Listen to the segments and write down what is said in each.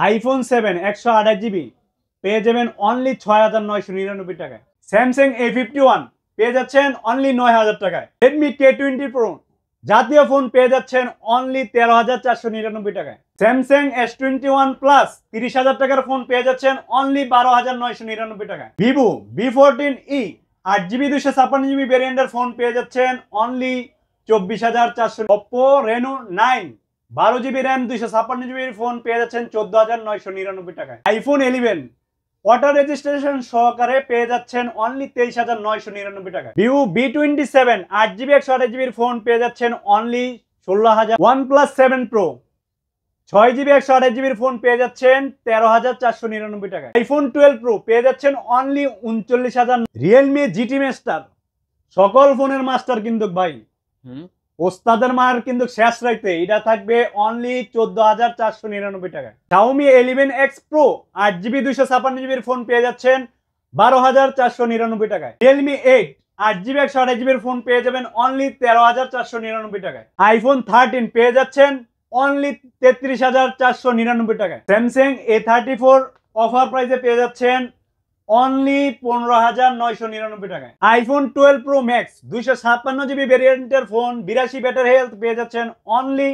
IPhone 7 128 GB পেয়ে যাবেন only 6,999 টাকায়। স্যামসাং A51 পেয়ে যাচ্ছেন অনলি 9,000 টাকায়। রেডমি K20 Pro জাতীয় ফোন পেয়ে যাচ্ছেন অনলি 13,499 টাকায়। স্যামসাং S21 প্লাস 30,000 টাকার ফোন পেয়ে যাচ্ছেন অনলি 12,999 টাকায়। ভিভো V14e 8GB 256GB ভেরিয়েন্টের ফোন পেয়ে যাচ্ছেন only 24,400। Oppo Reno 9 12GB RAM 256GB phone পেয়ে যাচ্ছেন 14,999 টাকায়। আইফোন 11 ওয়াটার রেজিস্ট্রেশন সহকারে পেয়ে যাচ্ছেন অনলি 23,999 টাকায়। Vivo V27 8GB 128GB phone পেয়ে যাচ্ছেন only 16,000। OnePlus 7 Pro 6GB 128GB phone পেয়ে যাচ্ছেন 13,499 টাকায়। আইফোন 12 Pro পেয়ে যাচ্ছেন অনলি 39,000। Realme GT Master সকল ফোনের মাস্টার কিন্তু ভাই, ওস্তাদের মার কিন্তু শেষ রাইতে এটা থাকবে অনলি 14,499 টাকায়। Xiaomi 11X Pro 8GB 256GB phone পেয়ে যাচ্ছেন 12,499 টাকায়। Realme 8 8GB 128GB ফোন পেয়ে যাবেন অনলি 13,499 টাকায়। iPhone 13 পেয়ে যাচ্ছেন অনলি 33,499 টাকায়। Samsung A34 অফার প্রাইসে পেয়ে যাচ্ছেন অনলি 15,999 টাকায়। আইফোন 12 Pro Max 256GB ভেরিয়েন্টের ফোন 82 ব্যাটারি হেলথ পেয়ে যাচ্ছেন অনলি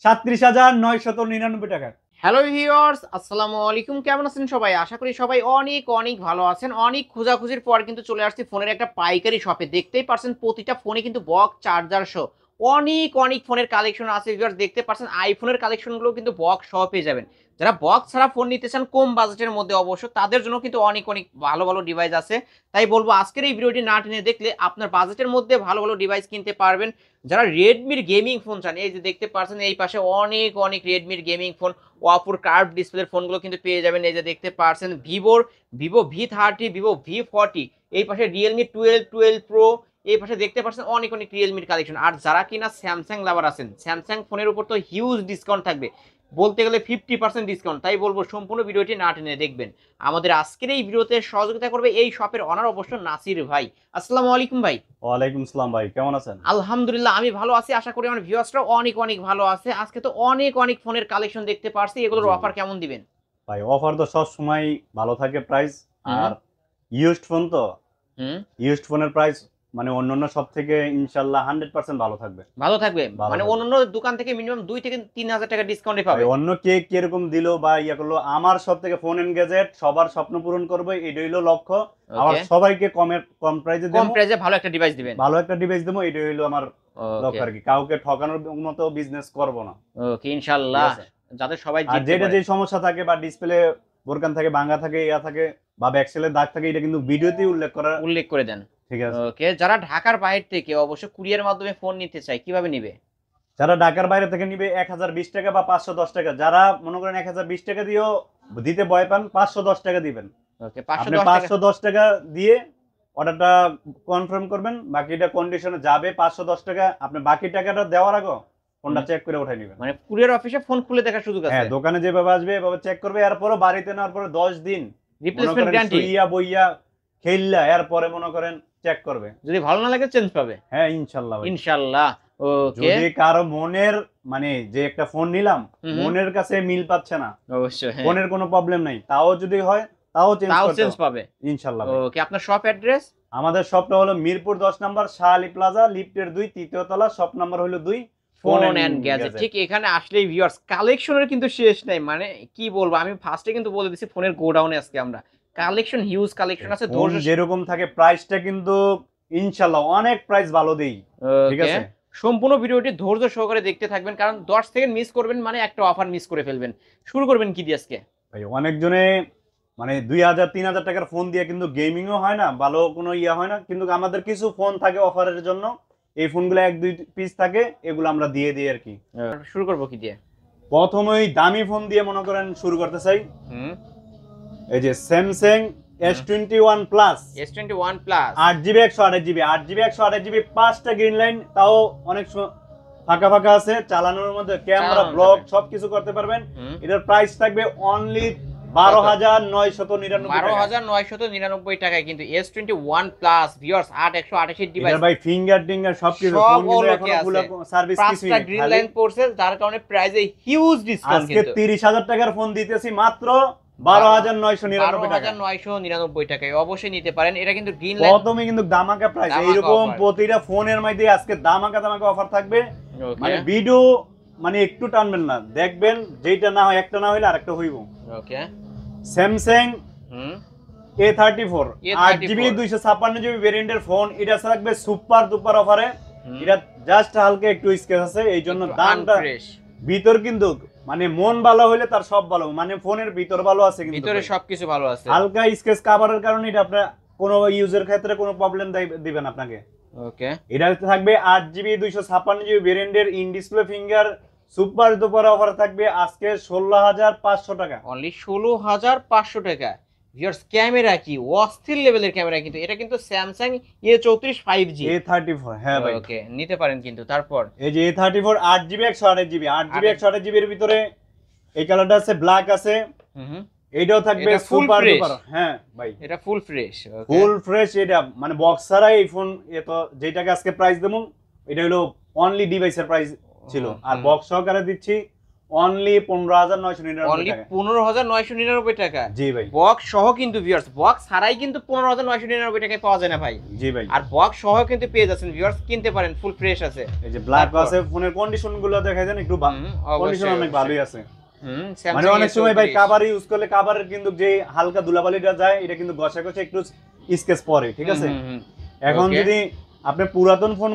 37,999 টাকায়। হ্যালো ভিউয়ার্স, আসসালামু আলাইকুম। কেমন আছেন সবাই? আশা করি সবাই অনেক অনেক ভালো আছেন। অনেক খোঁজাখুঁজির পর কিন্তু চলে আসছি ফোনের একটা পাইকারি শপে। দেখতেই পারছেন প্রতিটা ফোনে কিন্তু বক্স চার্জার সহ অনেক অনেক ফোনের কালেকশন আছে। ভিউয়ার্স দেখতে পারছেন আইফোনের কালেকশনগুলো কিন্তু বক্স সহ পেয়ে যাবেন। যারা বক্স ছাড়া ফোন নিতে চান কম বাজেটের মধ্যে অবশ্য তাদের জন্য কিন্তু অনেক অনেক ভালো ভালো ডিভাইস আছে। তাই বলবো আজকের এই ভিডিওটি না টেনে দেখলে আপনার বাজেটের মধ্যে ভালো ভালো ডিভাইস কিনতে পারবেন। যারা রেডমির গেমিং ফোন চান, এই যে দেখতে পাচ্ছেন এই পাশে অনেক অনেক রেডমির গেমিং ফোন, ওয়াপুর কার্ভ ডিসপ্লের ফোনগুলো কিন্তু পেয়ে যাবেন। এই যে দেখতে পাচ্ছেন ভিভো V30, ভিভো V40, এই পাশে রিয়েলমি 12 প্রো, এই পাশে দেখতে পাচ্ছেন অনেক অনেক রিয়েলমির কালেকশন। আর যারা কিনা স্যামসাং লাভার আছেন, স্যামসাং ফোনের উপর তো হিউজ ডিসকাউন্ট থাকবে, বলতে গেলে 50% ডিসকাউন্ট। তাই বলবো সম্পূর্ণ ভিডিওটি না টেনে দেখবেন। আমাদের আজকের এই ভিডিওতে সহযোগিতা করবে এই শপের অনার অবশ্য নাসির ভাই। আসসালামু আলাইকুম ভাই। ওয়ালাইকুম আসসালাম ভাই, কেমন আছেন? আলহামদুলিল্লাহ আমি ভালো আছি, আশা করি আমার ভিউয়ার্সরাও অনেক অনেক ভালো আছে। আজকে তো অনেক অনেক ফোনের কালেকশন দেখতে পারছি, এগুলোর অফার কেমন দিবেন? ভাই অফার তো সব সময় ভালো থাকে প্রাইস, আর ইউজড ফোন তো ইউজড ফোনের প্রাইস মানে অন্যান্য সব থেকে ইনশাআল্লাহ 100% ভালো থাকবে। ভালো থাকবে মানে অন্যান্য দোকান থেকে মিনিমাম 2 থেকে 3,000 টাকা ডিসকাউন্টে পাবে। অন্য কে কিরকম দিলো বা ইয়া করলো, আমার সব থেকে ফোন এন্ড গ্যাজেট সবার স্বপ্ন পূরণ করবে, এটাই হলো লক্ষ্য। আমার সবাইকে কম প্রাইসে দেব, কম প্রাইসে ভালো একটা ডিভাইস দিবেন, ভালো একটা ডিভাইস দেব, এটাই হলো আমার লক্ষ্য আর কি। কাউকে ঠকানোর মতো বিজনেস করব না। ওকে ইনশাআল্লাহ, যাতে সবাই জিততে পারে। যে সমস্যা থাকে বা ডিসপ্লে বোরকান থাকে, ভাঙা থাকে, ইয়া থাকে বা ব্যাকসেলের দাগ থাকে, এটা কিন্তু ভিডিওতেই উল্লেখ করে দেন। ঠিক আছে। ওকে, যারা ঢাকার বাইরে থেকে অবশ্য কুরিয়ার মাধ্যমে ফোন নিতে চায় কিভাবে নিবে? যারা ঢাকার বাইরে থেকে নিবে 1020 টাকা বা 510 টাকা। যারা মনে করেন 1020 টাকা দিয়েও দিতে ভয় পান, 510 টাকা দিবেন। ওকে, 510 টাকা দিয়ে অর্ডারটা কনফার্ম করবেন, বাকিটা কন্ডিশনে যাবে। 510 টাকা আপনি বাকি টাকাটা দেওয়ার আগে ফোনটা চেক করে উঠাই নেবেন। মানে কুরিয়ার অফিসে ফোন খুলে দেখার সুযোগ আছে। হ্যাঁ, দোকানে যেভাবে আসবে এভাবে চেক করবে, এরপর বাড়িতে নেওয়ার পরে 10 দিন রিপ্লেসমেন্ট গ্যারান্টি বইয়া খেললা, এরপরে মনে করেন চেক করবে, যদি ভালো না লাগে চেঞ্জ পাবে। হ্যাঁ ইনশাআল্লাহ ইনশাআল্লাহ। ওকে, যদি কারো মনের মানে যে একটা ফোন নিলাম মনের কাছে মিল পাচ্ছে না, অবশ্যই ফোনের কোনো প্রবলেম নাই, তাও যদি হয় তাও চেঞ্জ পাবে ইনশাআল্লাহ। ওকে, আপনার শপ অ্যাড্রেস? আমাদের শপটা হলো মিরপুর 10 নম্বর শাহ আলী প্লাজা, লিফটের 2 তৃতীয় তলা, শপ নাম্বার হলো 2, ফোন এন্ড গ্যাজেট। ঠিক এখানে আসলেই ভিউয়ার্স কালেকশনের কিন্তু শেষ নাই। মানে কি বলবো, আমি ফার্স্টে কিন্তু বলে দিছি ফোনের গোডাউনে আজকে আমরা কালেকশন, হিউজ কালেকশন আছে। ধৈর্য যেরকম থাকে প্রাইসটা কিন্তু ইনশাআল্লাহ অনেক প্রাইস ভালো দেই। ঠিক আছে, সম্পূর্ণ ভিডিওটি ধৈর্য সহকারে দেখতে থাকবেন, কারণ 10 সেকেন্ড মিস করবেন মানে একটা অফার মিস করে ফেলবেন। শুরু করবেন কি দিয়ে আজকে? ভাই অনেকজনে মানে 2000-3000 টাকার ফোন দিয়ে কিন্তু গেমিংও হয় না, ভালো কোনো ইয়া হয় না, কিন্তু আমাদের কিছু ফোন থাকে অফারের জন্য, এই ফোনগুলো 1-2 পিস থাকে, এগুলো আমরা দিয়ে দিই আর কি। শুরু করব কি দিয়ে? প্রথমেই দামি ফোন দিয়ে মনে করেন শুরু করতে চাই। এই যে Samsung S21 plus, 8GB 128GB 5টা গ্রিন লাইন, তাও অনেক ফাঁকা ফাঁকা আছে, চালানোর মধ্যে ক্যামেরা ব্লগ সবকিছু করতে পারবেন। এটার প্রাইস থাকবে অনলি 12,999 টাকা। 12,999 টাকায় কিন্তু S21 প্লাস ভিউয়ার্স 8128 ডিভাইস ভাই ফিঙ্গার টিঙ্গার সবকিছু, সব ফোন কিন্তু ওলোকে এখনো ফুল আছে। সার্ভিস কিছুই পাঁচটা নেই। গ্রিন লাইন পড়ছে যার কারণে প্রাইসে হিউজ ডিসকাউন্ট আজকে কিন্তু 30,000 টাকার ফোন দিতেছি মাত্র 12,999 টাকা। 12,999 টাকায় অবশ্যই নিতে পারেন। এটা কিন্তু গ্রিন লাইন প্রথমে কিন্তু দামাকা প্রাইস, দামাকা এইরকম offer। প্রতিটা ফোনের মধ্যে আজকে দামাকা অফার থাকবে। ওকে মানে ভিডিও মানে একটু টানবেন না, দেখবেন যেটা না হয় একটা না হইলে আরেকটা হইব। ওকে স্যামসাং হুম A34 8GB 256GB ভেরিয়েন্টের ফোন, এটা থাকবে সুপার ডুপার অফারে। এটা জাস্ট হালকা একটু স্কেচ আছে, এই জন্য দামটা ফ্রেশ, ভিতর কিন্তু মানে মন ভালো হইলে তার সব ভালো, মানে ফোনের ভিতর ভালো আছে কিন্তু ভিতরে সবকিছু ভালো আছে। হালকা স্কেচ কভারের কারণে এটা আপনার কোনো ইউজের ক্ষেত্রে কোনো প্রবলেম দিবেন আপনাকে। ওকে এটা থাকবে 8GB 256GB ভেরিয়েন্টের in display finger super duper offer থাকবে আজকে 16,500 টাকা। অনলি 16,500 টাকা। ভিউয়ার্স ক্যামেরা কি অস্থির লেভেলের ক্যামেরা কিন্তু, এটা কিন্তু স্যামসাং A34 5G A34 হ্যাঁ ভাই, ওকে নিতে পারেন কিন্তু। তারপর এই যে A34 8GB 128GB 8GB 128GB এর ভিতরে এই কালারটা আছে, ব্ল্যাক আছে, হুম এইটাও থাকবে এটা full সুপার fresh। ডুপার। হ্যাঁ ভাই এটা ফুল ফ্রেশ ওকে ফুল ফ্রেশ, এটা মানে বক্স ছাড়া এই ফোন এত যেটাকে আজকে প্রাইস দেবো এটা হলো অনলি ডিভাইসের প্রাইস ছিল, আর বক্স সহকারে দিচ্ছি অনলি 15,999 অনলি টাকা। 15,999 টাকা। জি ভাই, বক্স সহ কিন্তু ভিউয়ার্স, বক্স ছাড়াই কিন্তু 15,999 টাকায় পাওয়া যায় না ভাই। জি ভাই, আর বক্স সহ কিন্তু পেয়ে যাচ্ছেন ভিউয়ার্স, কিনতে পারেন, ফুল ফ্রেশ আছে। এই যে ব্ল্যাক তারপর? আছে, ফোনের কন্ডিশন গুলো দেখাই দেন একটু, কন্ডিশন অনেক ভালোই আছে। Samsung মানে অনেক সময় ভাই A34 কাভার ইউজ করলে কাভারের কিন্তু যে হালকা ধুলাবালিটা যায় এটা কিন্তু ঘষা ঘষে একটু স্কেচ পড়ে, ঠিক আছে। এখন Okay. যদি আপনি পুরাতন ফোন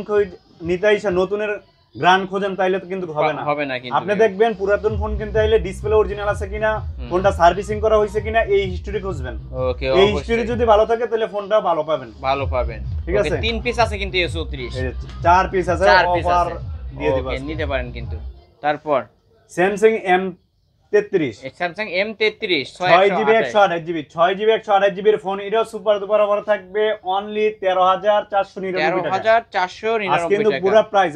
নিতে আইসা নতুনের গ্রান্ড খোঁজেন তাইলে তো কিন্তু হবে না কিন্তু আপনি দেখবেন পুরাতন ফোন কিনতে আইলে ডিসপ্লে অরিজিনাল আছে কিনা, ফোনটা সার্ভিসিং করা হয়েছে কিনা, এই হিস্টরি খুঁজবেন। ওকে এই হিস্টরি যদি ভালো থাকে তাহলে ফোনটা ভালো পাবেন। ঠিক আছে। তিন পিস আছে কিন্তু A34 এই যে 4 পিস আছে, 4 পিস অফার আছে দিয়ে দিব। ওকে নিতে পারেন কিন্তু। তারপর Samsung M33 Samsung M33 6GB 128GB 6GB 128GB এর ফোন, এটাও সুপার ডুপার অফার থাকবে অনলি 13,499 টাকা। 13,499 আজকে কিন্তু টাকা। পুরো প্রাইস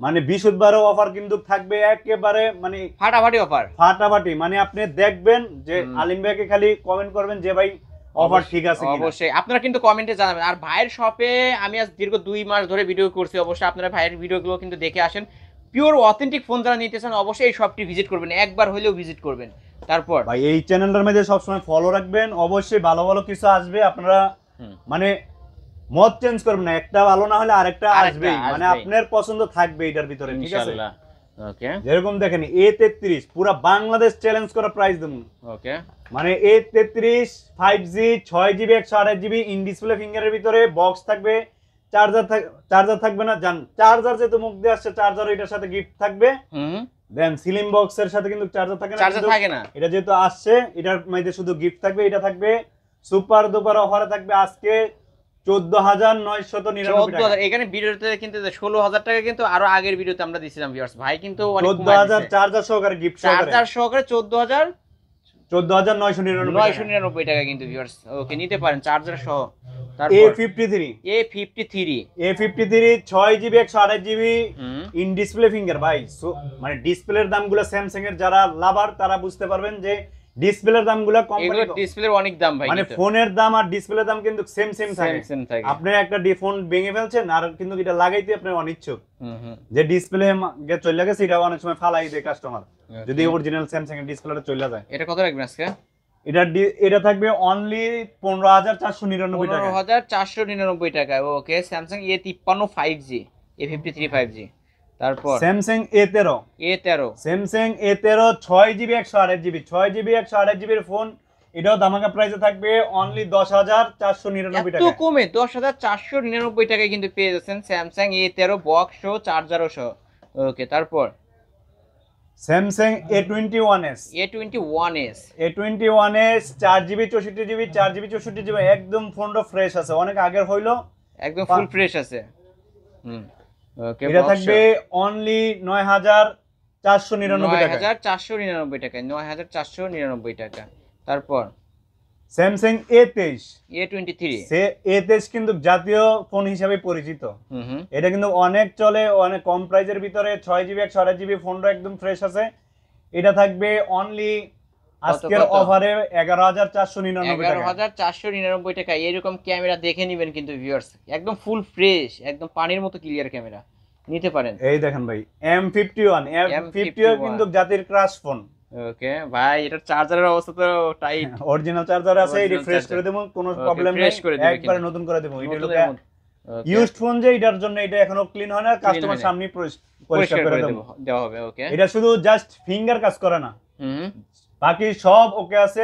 মানে 20 অফার কিন্তু থাকবে একেবারে মানে ফাটাফাটি অফার। ফাটাফাটি। মানে আপনি দেখবেন যে আলিম ভাইকে খালি কমেন্ট করবেন যে ভাই অফার ঠিক আছে কিনা। অবশ্যই আপনারা কিন্তু কমেন্টে জানাবেন। আর ভাইয়ের শপে আমি আজ দীর্ঘ 2 মাস ধরে ভিডিও করছি, অবশ্যই আপনারা ভাইয়ের ভিডিওগুলো কিন্তু দেখে আসেন। পিওর অথেন্টিক ফোন যারা নিতে চান অবশ্যই এই শপটি ভিজিট করবেন, একবার হলেও ভিজিট করবেন। তারপর ভাই এই চ্যানেলটার মধ্যে সবসময় ফলো রাখবেন, অবশ্যই ভালো ভালো কিছু আসবে, আপনারা মানে মত চেঞ্জ করবেন না, একটা ভালো না হলে আরেকটা আসবেই, মানে আপনার পছন্দ থাকবে এটার ভিতরে, ঠিক আছে। ইনশাআল্লাহ ওকে যেরকম দেখেন A33 পুরো বাংলাদেশ চ্যালেঞ্জ করা প্রাইস দেবো। ওকে মানে A33 5G 6GB 128GB in display ফিঙ্গারের ভিতরে বক্স থাকবে, চার্জার থাকবে না, জান চার্জার যেহেতু মুখ দিয়ে আসছে চার্জার এটার সাথে গিফট থাকবে। দেন সিলিং বক্সের সাথে কিন্তু চার্জার থাকে না, এটা যেহেতু আসছে এটার মধ্যে শুধু গিফট থাকবে। এটা থাকবে সুপার ডুপার অফারে থাকবে আজকে 14,999 টাকা। এখানে ভিডিওতে কিন্তু 16,000 টাকা কিন্তু আরো আগের ভিডিওতে আমরা দিছিলাম ভিউয়ার্স, ভাই কিন্তু 14,000 চার্জার সহকারে গিফট চার্জার সহকারে 14,999 টাকা কিন্তু ভিউয়ার্স। ওকে নিতে পারেন চার্জার সহ। A53 6GB 128GB in display finger ভাই। মানে ডিসপ্লের দামগুলো স্যামসাং এর যারা লাভার তারা বুঝতে পারবেন যে ডিসপ্লের দামগুলো কোম্পানি ডিসপ্লের অনেক দাম ভাই, মানে ফোনের দাম আর ডিসপ্লের দাম কিন্তু সেম থাকে। আপনি একটা ফোন ভেঙে ফেলছেন আর কিন্তু এটা লাগাইতে আপনি অনিচ্ছুক, যে ডিসপ্লে চলে গেছে এটা অনেক সময় ফালাই দেয় কাস্টমার, যদি অরিজিনাল স্যামসাং এর ডিসপ্লেটা চলে যায়। এটা কত রাখবেন আজকে? এটা থাকবে অনলি 15,499 টাকা। 15,499 টাকা। ওকে Samsung A53 5G A53 5G। তারপর Samsung A13 Samsung A13 6GB 128GB এর ফোন, এটাও দামাকা প্রাইসে থাকবে অনলি 10,499 টাকা। এত কমে 10,499 টাকায় কিন্তু পেয়ে যাচ্ছেন স্যামসাং A13 বক্স সহ চার্জারও সহ। ওকে তারপর স্যামসাং A21s 4GB 64GB একদম ফোনটা ফ্রেশ আছে, অনেক আগের হইলো, একদম ফুল ফ্রেশ আছে। ওকে এটা থাকবে অনলি 9,499 টাকা। 9,499 টাকা 9,499 টাকা। তারপর স্যামসাং A23 কিন্তু জাতীয় ফোন হিসাবে পরিচিত। এটা কিন্তু অনেক চলে, অনেক কম প্রাইসের ভিতরে 6GB 128GB ফোনটা একদম ফ্রেশ আছে। এটা থাকবে অনলি আজকের কত? অফারে 11,499 টাকা। 11,499 টাকা এরকম ক্যামেরা দেখে নেবেন কিন্তু ভিউয়ার্স, একদম ফুল ফ্রেশ, একদম পানির মতো ক্লিয়ার ক্যামেরা নিতে পারেন। এই দেখেন ভাই M51 কিন্তু জাতির ক্রাশ ফোন। ওকে ভাই, এটার চার্জারের অবস্থা তো টাইট। অরিজিনাল চার্জার আছে, এটি Original ফ্রেশ charger। করে দেবো, কোনো Okay, প্রবলেম নেই, fresh করে দিবে একবারে কিন্তু। নতুন করে দেবো। এটা হলো নতুনের মতো। Okay, ইউজড ফোন, যে এটার জন্য এটা এখনো ক্লিন হয় না, কাস্টমার হয় না। সামনে পরিষ্কার পরিষ্কার করে করে দেবো। দেওয়া হবে। ওকে। এটা শুধু জাস্ট ফিঙ্গার কাজ করে না, হুম। বাকি সব ওকে আছে।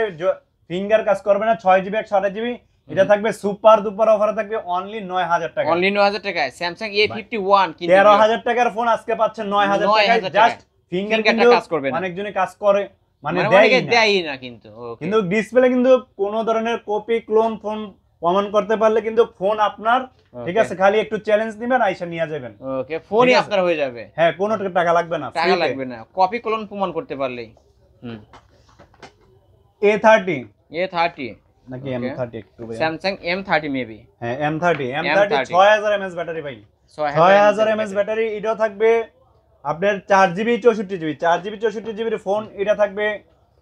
ফিঙ্গার কাজ করবে না, 6GB 128GB। এটা থাকবে সুপার দুপার অফারে, থাকবে অনলি 9,000 টাকা। অনলি 9,000 টাকায় স্যামসাং A51 কিন্তু 13,000 টাকার ফোন আজকে পাচ্ছেন 9,000 টাকায়। 9,000 জাস্ট টাকায়। ফিঙ্গার Fingerটা কিন্তু কাজ করবে না। অনেকজনই কাজ করে, মানে অনেকে দেয় না। দেয়ই না কিন্তু। ওকে। কিন্তু ডিসপ্লে কিন্তু কোনো ধরনের কপি ক্লোন ফোন প্রমাণ করতে পারলে কিন্তু ফোন আপনার, ঠিক আছে? খালি একটু চ্যালেঞ্জ দিবেন, আইসা নিয়ে যাবেন। ওকে, ফোনই ঠিক আছে? আপনার হয়ে যাবে। হ্যাঁ, কোনো টাকা লাগবে না, টাকা লাগবে না, কপি ক্লোন প্রমাণ করতে পারলেই। হুম। A30 A30 নাকি Okay. M30 একটু ভাই। Samsung M30 maybe. হ্যাঁ, M30 M30 6000 mAh ব্যাটারি ভাই। 6000 mAh ব্যাটারি। এটাও থাকবে আপনার 4GB 64GB 4GB 64GB এর ফোন। এটা থাকবে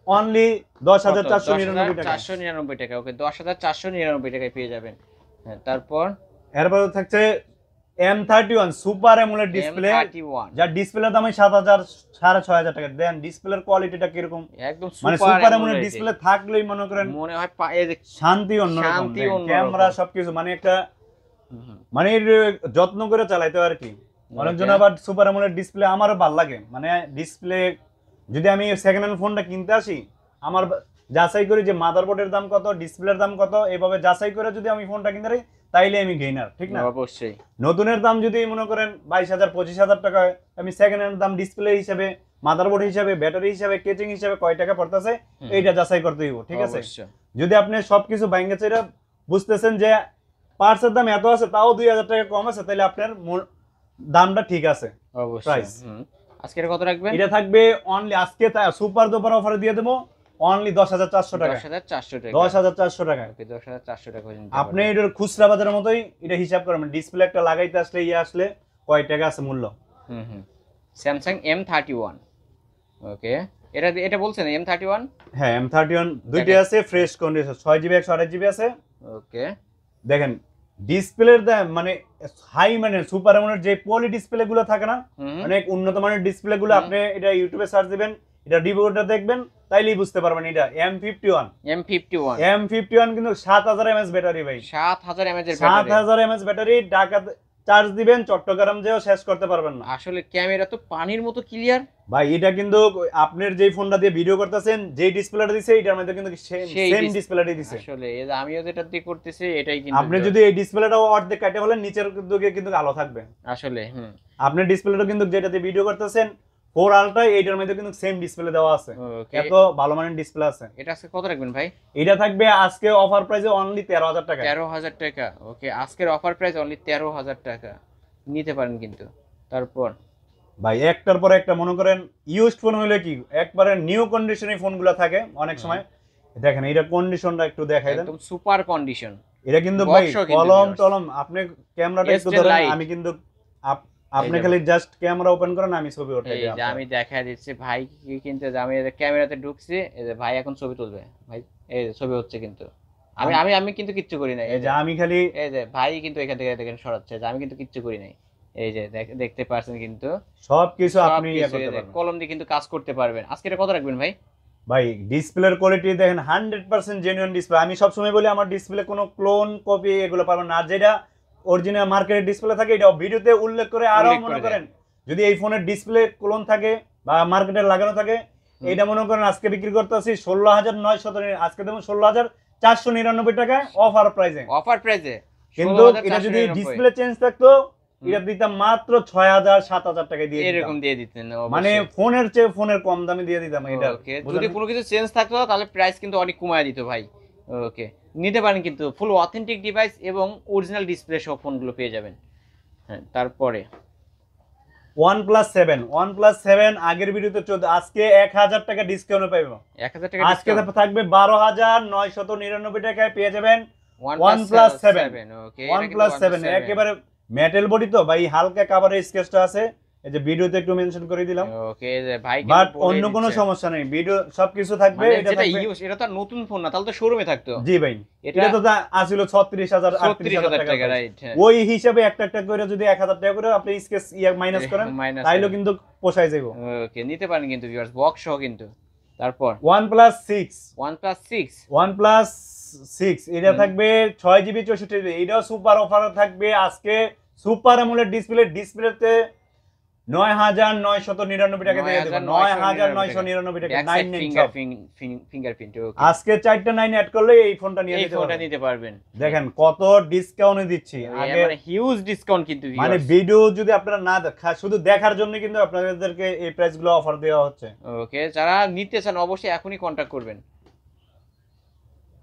অনলি 10,499 টাকা। 499 টাকা। ওকে, 10,499 টাকায় পেয়ে যাবেন। হ্যাঁ, তারপর এরপর থাকছে M31 super AMOLED display, M31 যার ডিসপ্লের দাম 7,000 6,500 টাকা। দেন ডিসপ্লের কোয়ালিটিটা কিরকম, একদম মানে সুপার সুপার অ্যামোলেড ডিসপ্লে থাকলেই মনে করেন মনে হয় এই যে শান্তি অন্যরকম। শান্তি অন্যরকম। ক্যামেরা সবকিছু মানে একটা, মানে এর যত্ন করে চালাইতে হয় আর কি। অনেকজন আবার সুপার অ্যামোলেড ডিসপ্লে, আমারও ভালো লাগে। মানে ডিসপ্লে যদি আমি সেকেন্ড হ্যান্ড ফোনটা কিনতে আসি, আমার যাচাই করি যে মাদারবোর্ডের দাম কত, ডিসপ্লের দাম কত, এইভাবে যাচাই করে যদি আমি ফোনটা কিনতে পারি, তাইলে আমি গেইনার, ঠিক না? অবশ্যই। নতুনের দাম যদি মনে করেন 22,000 25,000 টাকা হয়, আমি সেকেন্ড হ্যান্ড দাম ডিসপ্লে হিসাবে, মাদারবোর্ড হিসাবে, ব্যাটারি হিসাবে, কেচিং হিসাবে কয় টাকা পড়তেছে, এইটা যাচাই করতে হইব, ঠিক আছে? অবশ্যই। যদি আপনি সবকিছু বাইঙ্গা চেরা বুঝতেছেন যে পার্টসের দাম এত আছে, তাও 2,000 টাকা কম আছে, তাহলে আপনার দামটা ঠিক আছে। অবশ্যই। প্রাইস আজকে কত রাখবেন? এটা থাকবে অনলি আজকে সুপার দুপার অফারে দিয়ে দেবো অনলি 10,400 টাকা। 10,400 টাকা। 10,400 টাকা। ওকে, 10,400 টাকা পর্যন্ত আপনি এটার খুচরা বাজারের মতোই এটা হিসাব করবেন, ডিসপ্লে একটা লাগাইতে আসলে আসলে কয় টাকা আছে মূল্য। Samsung M31। ওকে, এটা বলছেন M31? হ্যাঁ, M31 দুইটা আছে, ফ্রেশ কন্ডিশন, 6GB 128GB আছে। ওকে, দেখেন ডিসপ্লের দাম মানে হাই, মানে সুপার অ্যামোলেড যে পলি ডিসপ্লে গুলো থাকে না, অনেক উন্নত মানের ডিসপ্লে গুলো, আপনি এটা ইউটিউবে সার্চ দিবেন, এটা রিভিউটা দেখবেন, তাইলেই বুঝতে পারবেন। এটা M51 কিন্তু 7,000 mAh ব্যাটারি ভাই। 7,000 mAh এর battery. 7,000 mAh battery, Dhaka charge দিবেন, চট্টগ্রাম যেও শেষ করতে পারবেন না। আসলে ক্যামেরা তো পানির মতো ক্লিয়ার ভাই। এটা কিন্তু আপনার যেই ফোনটা দিয়ে ভিডিও করতেছেন, যেই ডিসপ্লেটা দিছে, এটার মধ্যে কিন্তু সেম ডিসপ্লেটাই দিছে। আসলে এই যে আমিও যেটা দিয়ে করতেছি এটাই কিন্তু। আপনি যদি এই ডিসপ্লেটাও অর্ধেক কাটে ফেলেন, নিচের দিকে কিন্তু আলো থাকবে। আসলে আপনি ডিসপ্লেটা কিন্তু যেটাতে ভিডিও করতেছেন 4 আলট্রা, এইটার মধ্যে কিন্তু সেম ডিসপ্লে দেওয়া আছে। এত ভালো মানের ডিসপ্লে আছে। এটা আজকে কত রাখবেন ভাই? এটা থাকবে আজকে অফার প্রাইসে অনলি 13,000 টাকা। 13,000 টাকা। ওকে, আজকের অফার প্রাইস অনলি 13,000 টাকা, নিতে পারেন কিন্তু। তারপর ভাই একটার পর একটা মনে করেন ইউজড ফোন হলে কি একবারে নিউ কন্ডিশনে ফোনগুলো থাকে অনেক সময়। দেখেন এটা কন্ডিশনটা একটু দেখাই দেন, একদম সুপার কন্ডিশন। এটা কিন্তু ভাই কলম টলম, আপনি ক্যামেরাটা একটু ধরেন, আমি কিন্তু আপনি খালি জাস্ট ক্যামেরা ওপেন করেন, আমি ছবি ওঠাই এই যে আমি দেখাই দিচ্ছি ভাই কি কিনতে, আমি ক্যামেরাতে ঢুকছি, এই যে ভাই এখন ছবি তুলবে, ভাই এই যে ছবি হচ্ছে কিন্তু আমি আমি আমি কিন্তু কিচ্ছু করি নাই। এই যে আমি খালি, এই যে ভাই কিন্তু এখান থেকে দেখেন সরাচ্ছে, যে আমি কিন্তু কিচ্ছু করি নাই। এই যে দেখতে পাচ্ছেন কিন্তু সবকিছু আপনি করতে পারবেন, কলম দিয়ে কিন্তু কাজ করতে পারবেন। আজকে এটা কত রাখবেন ভাই? ভাই ডিসপ্লের কোয়ালিটি দেখেন 100% জেনুইন ডিসপ্লে। আমি সবসময় বলি আমার ডিসপ্লে কোনো ক্লোন কপি এগুলো পাবেন না। আর যেটা অরিজিনাল মার্কেটের ডিসপ্লে থাকে, এটা ভিডিওতে উল্লেখ করে আরো মনে করেন যদি এই ফোনের ডিসপ্লে ক্লোন থাকে বা মার্কেটে লাগানো থাকে, এইটা মনে করেন আজকে বিক্রি করতে আছি 16,900, আজকে দেবো 16,499 টাকায় অফার প্রাইসে। অফার প্রাইসে কিন্তু এটা যদি ডিসপ্লে চেঞ্জ থাকতো, এটা দিতাম মাত্র 6,000 7,000 টাকায় দিয়ে দিতাম, এরকম দিয়ে দিতেন। মানে ফোনের চেয়ে ফোনের কম দামে দিয়ে দিতাম এটা। ওকে, যদি কোনো কিছু চেঞ্জ থাকতো তাহলে প্রাইস কিন্তু অনেক কমায় দিত ভাই। ওকে, নিতে পারেন কিন্তু ফুল অথেন্টিক ডিভাইস এবং অরিজিনাল ডিসপ্লে সহ ফোনগুলো পেয়ে যাবেন। হ্যাঁ, তারপরে OnePlus 7 আগের ভিডিওতে 14, আজকে 1,000 টাকা ডিসকাউন্টে পাইবো। 1,000 টাকা আজকে থাকবে 12,999 টাকায় পেয়ে যাবেন OnePlus 7। ওকে, OnePlus 7 একেবারে মেটাল বডি তো ভাই, হালকা কাভারের স্কেচটা আছে, এই যে ভিডিওতে একটু মেনশন করে দিলাম। ওকে যে ভাই বাট অন্য কোনো সমস্যা নেই, ভিডিও সবকিছু থাকবে। এটা যেটা ইউজ, এটা তো নতুন ফোন না, তাহলে তো শোরুমে থাকতো। জি ভাই, এটা তো আসলে 36,000 38,000 টাকা রাইট। ওই হিসাবে একটা একটা করে যদি 1000 টাকা করে আপনি স্কেচ মাইনাস করেন তাইলে কিন্তু পোষায় যাবে। ওকে নিতে পারেন কিন্তু ভিউয়ার্স, বক্স সহ কিন্তু। তারপর OnePlus 6 OnePlus 6 এটা থাকবে 6GB 64GB। এটাও সুপার অফার থাকবে আজকে। সুপার অ্যামোলেড ডিসপ্লেতে 9,999 টাকা দিয়ে দেব। 9,999 টাকা 999 ফিঙ্গারপ্রিন্ট। ওকে আজকে 4টা 9 অ্যাড করলে এই ফোনটা নিতে পারবেন। দেখেন কত ডিসকাউন্টে দিচ্ছি, আগে মানে হিউজ ডিসকাউন্ট কিন্তু মানে ভিডিও যদি আপনারা না শুধু দেখার জন্য কিন্তু আপনাদেরকে এই প্রাইসগুলো অফার দেওয়া হচ্ছে। ওকে যারা নিতে চান অবশ্যই এখনই কন্টাক্ট করবেন।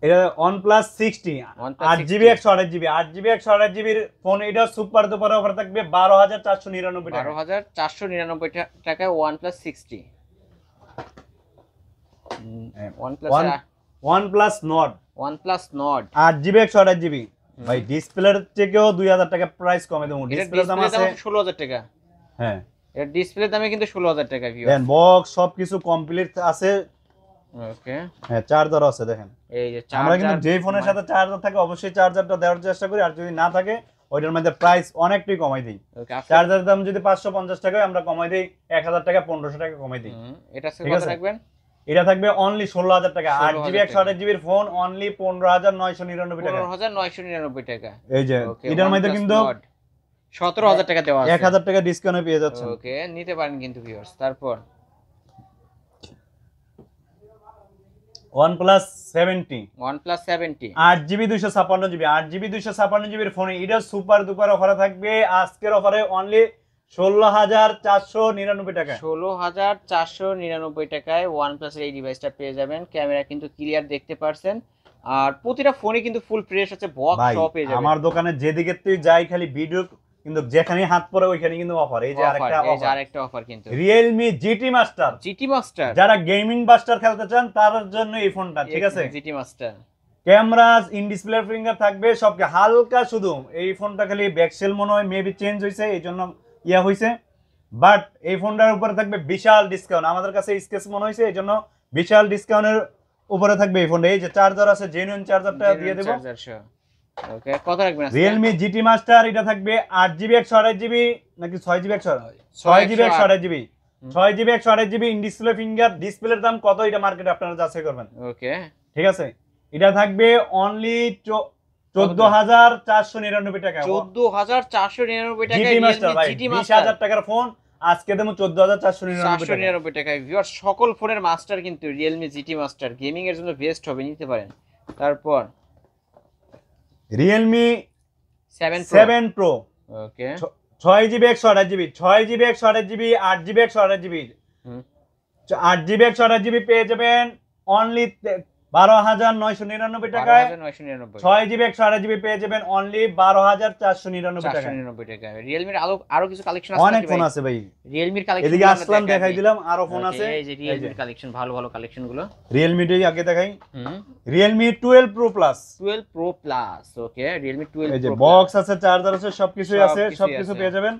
এটা OnePlus 60 8GB 128GB 8GB 128GB এর ফোন। এটা সুপার দুপার অফার থাকবে 12,499 টাকা। 12,499 টাকায় OnePlus 60। OnePlus Nord 8GB 128GB ভাই ডিসপ্লের থেকেও 2000 টাকা প্রাইস কমে দেবো। ডিসপ্লের দাম আছে 16,000 টাকা। হ্যাঁ এর ডিসপ্লের দামে কিন্তু 16,000 টাকা ভিউ। দেন বক্স সবকিছু কমপ্লিট আছে। ওকে হ্যাঁ চার্জার আছে দেখেন। এই যে আমরা কিন্তু যে ফোনের সাথে চার্জার থাকে অবশ্যই চার্জারটা দেওয়ার চেষ্টা করি, আর যদি না থাকে ওইটার মধ্যে প্রাইস অনেকটাই কমাই দিই। চার্জারের দাম যদি 550 টাকা আমরা কমাই দিই 1000 টাকা 1500 টাকা কমাই দিই। এটা কত রাখবেন? এটা থাকবে অনলি 16,000 টাকা। 8GB 128GB এর ফোন অনলি 15,999 টাকা। 15,999 টাকা। এই যে এটার মধ্যে কিন্তু 17,000 টাকা দেওয়া আছে। 1000 টাকা ডিসকাউন্টে পেয়ে যাচ্ছেন। ওকে নিতে পারেন কিন্তু ভিউয়ার্স। তারপর OnePlus 70 8GB 256GB 8GB 256GB এর ফোন। এটা সুপার দুপার অফারে থাকবে আজকের অফারে অনলি 16,499 টাকা। 16,499 টাকায় OnePlus এর এই ডিভাইসটা পেয়ে যাবেন। ক্যামেরা কিন্তু ক্লিয়ার দেখতে পারছেন, আর প্রতিটা ফোনে কিন্তু ফুল ফ্রেশ আছে, বক্স সহ পেয়ে যাবেন। আমার দোকানে যেদিকে তুই যাই খালি ভিডিও, কিন্তু যেখানে হাত পড়ে ওইখানে কিন্তু অফার। এই যে আরেকটা অফার কিন্তু Realme GT Master যারা গেমিং মাস্টার খেলতে চান তার জন্য এই ফোনটা, ঠিক আছে। GT Master camera in display finger থাকবে সবকে হালকা, শুধু এই ফোনটা খালি ব্যাকসেল মনে হয় মেবি চেঞ্জ হইছে এইজন্য ইয়া হইছে, বাট এই ফোনটার উপরে থাকবে বিশাল ডিসকাউন্ট। আমাদের কাছে স্কেচ মনে হইছে এইজন্য বিশাল ডিসকাউন্টের উপরে থাকবে এই ফোনটা। এই যে চার্জার আছে, জেনুইন চার্জারটা দিয়ে দেব। ওকে কত রাখবেন আজকে? Realme GT Master এটা থাকবে 8GB 128GB নাকি 6GB 128GB 6GB 128GB in display finger. ডিসপ্লের দাম কত এটা মার্কেটে আপনারা যাচাই করবেন। ওকে ঠিক আছে, এটা থাকবে অনলি 14,499 টাকা। 14,499 টাকা GT Master ভাই 20,000 টাকার ফোন আজকে দেবো 14,499 টাকায়। ভিউয়ার সকল ফোনের মাস্টার কিন্তু Realme GT Master, গেমিং এর জন্য বেস্ট হবে, নিতে পারেন। তারপর Realme 7 Pro ওকে 6GB 128GB 6GB 128GB 8GB 128GB 8GB 128GB পেয়ে যাবেন অনলি 12,999 টাকায়। 6GB 128GB পেয়ে যাবেন অনলি 12,499 টাকায়। Realme এর আরো কিছু কালেকশন আছে, অনেক ফোন আছে ভাই। Realme এর কালেকশন এদিকে আসলাম দেখাই দিলাম, আরো ফোন আছে। এই যে Realme এর কালেকশন, ভালো ভালো কালেকশন গুলো। Realme টাই আগে দেখাই। Realme 12 Pro Plus ওকে Realme 12 এই যে বক্স আছে, চার্জার আছে, সবকিছুই আছে, সবকিছু পেয়ে যাবেন।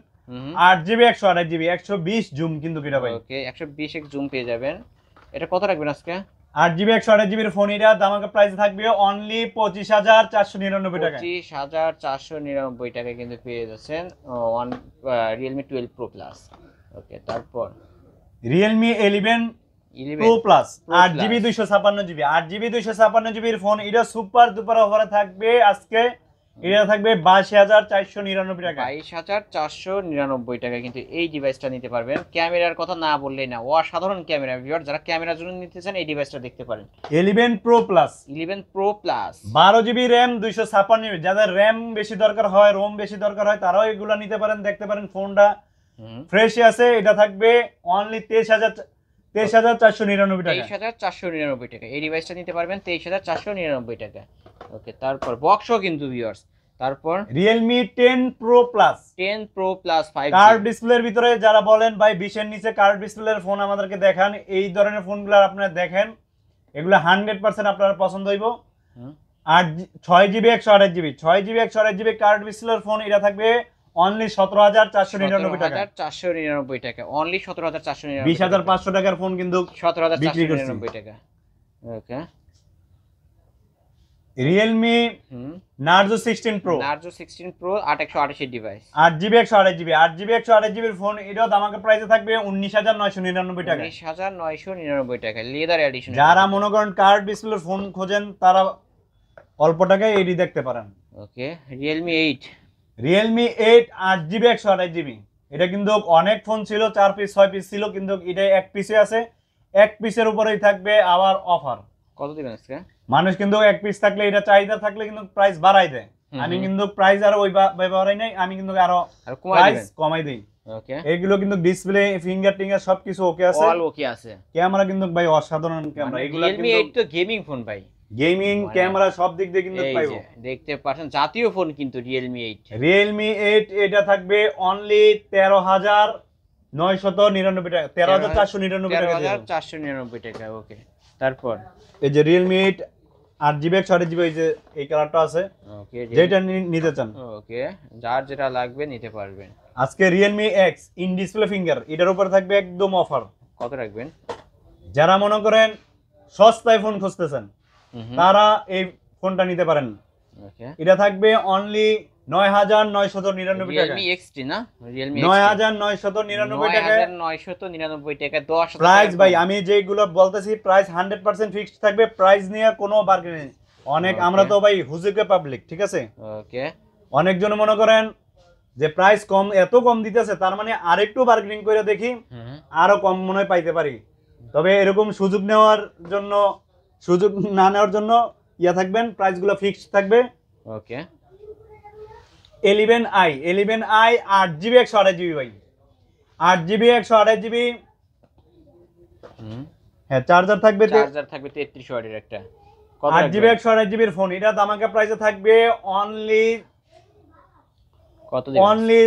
8GB 128GB 120 জুম কিন্তু কিনা ভাই। ওকে 120x জুম পেয়ে যাবেন। এটা কত রাখবেন আজকে? 8GB 128GB এর ফোন। এটা দামাকা প্রাইস থাকবে অনলি 25,499 টাকা। 25,499 টাকা কিন্তু পেয়ে যাচ্ছেন Realme 12 Pro Plus। ওকে তারপর Realme 11 Pro Plus 8GB 256GB 8GB 256GB এর ফোন। এটা সুপার দুপার অফারে থাকবে আজকে। এটা থাকবে 22,499 টাকা। 22,499 টাকা কিন্তু এই ডিভাইসটা নিতে পারবেন। ক্যামেরার কথা না বললেই না, অসাধারণ ক্যামেরা। ভিউয়ার যারা ক্যামেরার জন্য নিতে চান এই ডিভাইসটা দেখতে পারেন। 11 Pro Plus 12GB RAM 256GB। যাদের RAM বেশি দরকার হয়, ROM বেশি দরকার হয়, তারাও এগুলো নিতে পারেন, দেখতে পারেন। ফোনটা ফ্রেশ আছে। এটা থাকবে অনলি 23,499 টাকা। 23,499 টাকা এই ডিভাইসটা নিতে পারবেন 23,499 টাকা। ওকে তারপর বক্সও কিন্তু ভিউয়ার্স। তারপর Realme 10 Pro Plus 5G curve ডিসপ্লের ভিতরে যারা বলেন ভাই 20 এর নিচে কার্ভ ডিসপ্লের ফোন আমাদেরকে দেখান, এই ধরনের ফোনগুলো আপনারা দেখেন, এগুলো 100% আপনারা পছন্দ হইব। 6GB 128GB 6GB 128GB curve ডিসপ্লের ফোন। এটা থাকবে অনলি 17,499 টাকা। 17,499 টাকা, অনলি 17,499, 20,500 টাকার ফোন কিন্তু বিক্রি করছি। 17,499 টাকা। Okay, Realme Narzo 16 pro, Narzo 16 pro 8/128 device, 8GB 128GB, 8GB 128GB এর ফোন, এটাও দামাকা প্রাইসে থাকবে 19,999 টাকা। 19,999 টাকা, লেদার এডিশন। যারা মনে করেন কার্ড ডিসপ্লের ফোন খোঁজেন তারা অল্প টাকায় এডি দেখতে পারেন। ওকে, রিয়েলমি 8, রিয়েলমি 8 8GB 128GB, এটা কিন্তু অনেক ফোন ছিল, 4 পিস 6 পিস ছিল, কিন্তু এটা এক পিসে আছে। এক পিসের উপরেই থাকবে আবার অফার। কত দিবেন আজকে? মানুষ কিন্তু এক পিস থাকলে, এটা চাহিদা থাকলে কিন্তু প্রাইস বাড়াই দেয়। আমি কিন্তু প্রাইস আর ওই বাড়াই নাই, আমি কিন্তু আরো প্রাইস কমাই দেই। ওকে, এগুলো কিন্তু ডিসপ্লে, ফিঙ্গার টিঙ্গার সবকিছু ওকে আছে, অল ওকে আছে। ক্যামেরা কিন্তু ভাই অসাধারণ ক্যামেরা। এগুলো রিয়েলমি 8 তো গেমিং ফোন ভাই, গেমিং ক্যামেরা সব দিক দিয়ে কিন্তু পাইবো। দেখতে পাচ্ছেন জাতীয় ফোন কিন্তু রিয়েলমি 8। রিয়েলমি 8 এটা থাকবে অনলি 13,999 টাকা, 13,499 টাকা, 13,499 টাকা। ওকে, তারপর এই যে রিয়েলমি 8 8GB 128GB, এই যে এই কালারটা আছে, ওকে, যেটা নিতে চান। ওকে, যার যেটা লাগবে নিতে পারবেন। আজকে Realme x in display finger, এটার উপর থাকবে একদম অফার। কত রাখবেন? যারা মনে করেন সস্তায় ফোন খুঁজতেছেন তারা এই ফোনটা নিতে পারেন। ওকে, এটা থাকবে অনলি 9,999 টাকা। রিয়েলমি এক্সটি না, রিয়েলমি 9,999 টাকা, 999 টাকা, 10 প্রাইস ভাই আমি যেগুলো বলতেছি প্রাইস 100% ফিক্সড থাকবে, প্রাইস নিয়ে কোনো বার্গেনিং। অনেক আমরা তো ভাই হুজুকে পাবলিক, ঠিক আছে। ওকে, অনেকজন মনে করেন যে প্রাইস কম, এত কম দিতেছে, তার মানে আরেকটু বার্গেনিং করে দেখি আরো কম মনে হয় পাইতে পারি। তবে এরকম সুযোগ নেওয়ার জন্য, সুযোগ না নেওয়ার জন্য ইয়া থাকবেন, প্রাইসগুলো ফিক্সড থাকবে। ওকে, 11i 8GB 128GB ভাই, 8GB 128GB, হ্যাঁ চার্জার থাকবে, চার্জার থাকবে 33 ওয়াটের একটা। 8GB 128GB এর ফোন, এটা দামাকা প্রাইসে থাকবে অনলি কত দিবেন? অনলি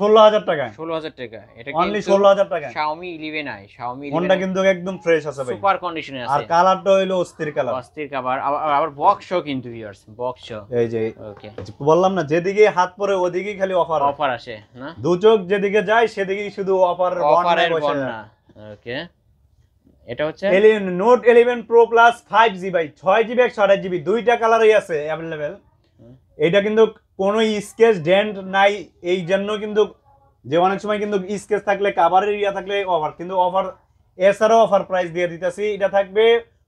16,000 টাকা। 16,000 টাকা, এটা অনলি 16,000 টাকা। Xiaomi 11i, Xiaomi 11i ফোনটা কিন্তু একদম ফ্রেশ আছে ভাই, সুপার কন্ডিশনে আছে, আর কালারটা হইলো অস্থির কালার, অস্থির কালার। আবার বক্সও কিন্তু ভিউয়ার্স, বক্সও। এই যে ওকে, বললাম না, যেদিকে হাত পড়ে ওদিকেই খালি অফার অফার আসে না, দু চোখ যেদিকে যায় সেদিকেই শুধু অফারের বন্যা। ওকে, এটা হচ্ছে নোট 11 প্রো প্লাস 5G ভাই, 6GB 128GB, দুইটা কালারই আছে অ্যাভেলেবেল। এটা কিন্তু কোনো স্কেচ ডেন্ট নাই, এই জন্য কিন্তু যে অনেক সময় কিন্তু স্কেচ থাকলে কাভারের ইয়া থাকলে অফার, কিন্তু অফার এছাড়াও অফার প্রাইস দিয়ে দিতেছি। এটা থাকবে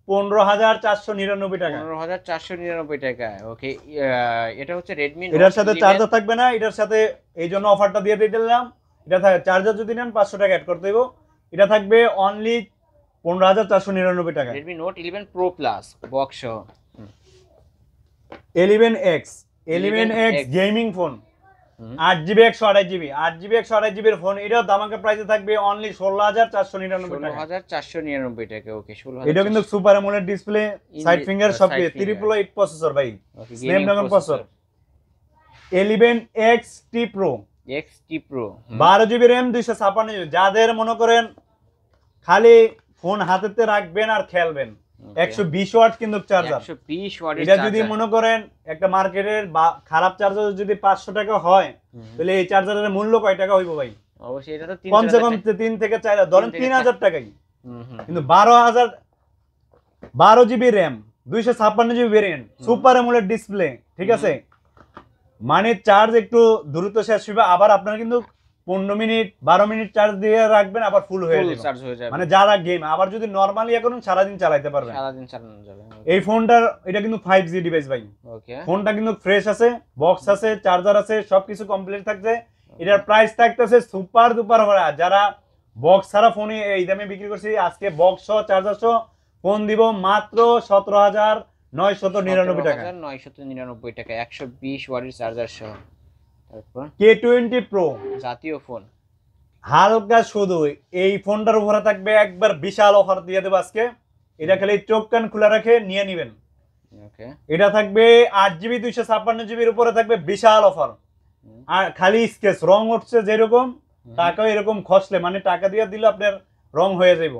15,499 টাকা, 15,499 টাকা। ওকে, এটা হচ্ছে রেডমি। এটার সাথে চার্জার থাকবে না, এটার সাথে এই জন্য অফারটা দিয়ে দিলাম। এটা থাকে চার্জার যদি নেন 500 টাকা অ্যাড করতে হইব। এটা থাকবে অনলি 15,499 টাকা। Redmi note 11 pro plus box 11X gaming phone, 8GB 128GB, 8GB 128GB এর ফোন, এটাও দামাকা প্রাইসে থাকবে অনলি 16,499 টাকা। 16,499 টাকা। ওকে, 16,000। এটা কিন্তু super AMOLED display, side finger সব, 888 প্রসেসর ভাই, Snapdragon processor. 11XT Pro, XT Pro, 12GB RAM, 256GB। যাদের মনে করেন খালি ফোন হাতেতে রাখবেন আর খেলবেন, 120 ওয়াট কিন্তু চার্জার, 120 ওয়াটের এটা যদি মনে করেন একটা মার্কেটের খারাপ চার্জার যদি 500 টাকা হয়, তাহলে এই চার্জারের মূল্য কয় টাকা হইব ভাই? অবশ্যই এটা তো কমসে কম 3 থেকে 4, ধরেন 3,000 টাকাই। কিন্তু 12GB RAM, 256GB variant, super AMOLED display, ঠিক আছে, মানে চার্জ একটু দ্রুত শেষ হবে। আবার আপনারা কিন্তু 15 মিনিট 12 মিনিট চার্জ দিয়ে রাখবেন, আবার ফুল হয়ে যাবে। মানে যারা গেম, আবার যদি নরমালি এখন সারাদিন চালাতে পারবেন, সারাদিন চালানো যাবে। এই ফোনটার এটা কিন্তু 5G ডিভাইস ভাই। ওকে, ফোনটা কিন্তু ফ্রেশ আছে, বক্স আছে, চার্জার আছে, সবকিছু কমপ্লিট থাকছে। এটার প্রাইস থাকতেছে সুপার দুপার ভরা। যারা বক্স ছাড়া ফোনে এই দামে বিক্রি করছি, আজকে বক্স সহ চার্জার সহ ফোন দিব মাত্র 17,999 টাকা। 17,999 টাকা, 120 ওয়াটের চার্জার সহ। তারপর K20 Pro জাতীয় ফোন, হালকা শুধু এই ফোনটার উপরে থাকবে একবার বিশাল অফার দিয়ে দেবো আজকে। এটা খালি চোখ কান খোলা রেখে নিয়ে নিবেন। ওকে, এটা থাকবে 8GB 256GB এর উপরে থাকবে বিশাল অফার। আর খালি স্কেচ রং উঠছে যেরকম, টাকা এরকম খসলে, মানে টাকা দিয়ে দিলে আপনার রং হয়ে যাইব,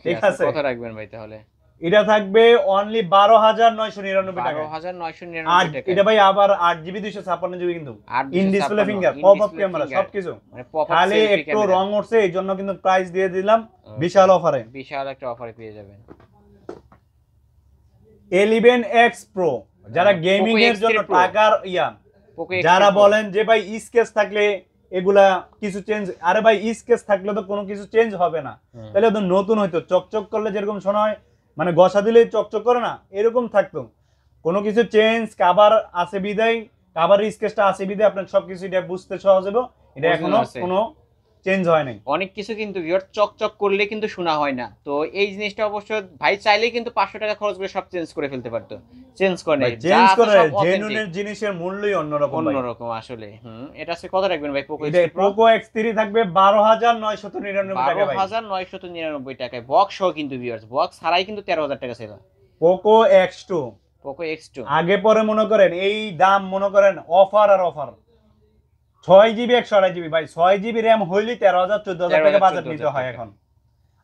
ঠিক আছে। কত রাখবেন ভাই তাহলে? এটা থাকবে অনলি 12,999 টাকা। 12,999 আর টাকা। এটা ভাই আবার 8GB 256GB কিন্তু 8 in display finger, pop up camera সবকিছু। মানে পপ আপ খালি সেলফি একটু ক্যামেরা। রং উঠছে এই জন্য কিন্তু প্রাইস দিয়ে দিলাম বিশাল অফারে। বিশাল একটা অফারে পেয়ে যাবেন। 11X Pro যারা Poco গেমিং এর X3 জন্য Pro। টাকার Poco X3 যারা Pro। বলেন যে ভাই স্কেচ থাকলে এগুলা কিছু চেঞ্জ, আরে ভাই স্কেচ থাকলে তো কোনো কিছু চেঞ্জ হবে না, তাহলে তো নতুন হইতো। চকচক করলে যেরকম শোনা হয় মানে ঘষা দিলেই চকচক করে না, এরকম থাকতো। কোনো কিছু চেঞ্জ কাভার আছে বিদায়, কাভার স্কেচটা আছে বিদায় আপনার সবকিছু এটা বুঝতে সহজ হবে। এটা এখনো কোনো চেঞ্জ হয় নাই। অনেক কিছু কিন্তু ভিউয়ার চকচক করলে কিন্তু শোনা হয় না, তো এই জিনিসটা অবশ্য ভাই চাইলে কিন্তু 500 টাকা খরচ করে সব চেঞ্জ করে ফেলতে পারতো। চেঞ্জ করে নাই, চেঞ্জ করে জেনুইনের জিনিসের মূল্যই অন্যরকম ভাই। অন্যরকম আসলে। এটা আছে কত রাখবেন ভাই? পোকো এটা পোকো X3 থাকবে 12,999 টাকা ভাই। 12,999 টাকায় বক্স সহ কিন্তু ভিউয়ার্স, বক্স ছাড়াই কিন্তু 13,000 টাকা ছিল। পোকো X2 পোকো X2 আগে পরে মনে করেন এই দাম, মনে করেন অফার আর অফার। 6GB 128GB ভাই, 6GB র্যাম হইলেই 13,000 14,000 টাকা বাজেট নিতে হয় এখন।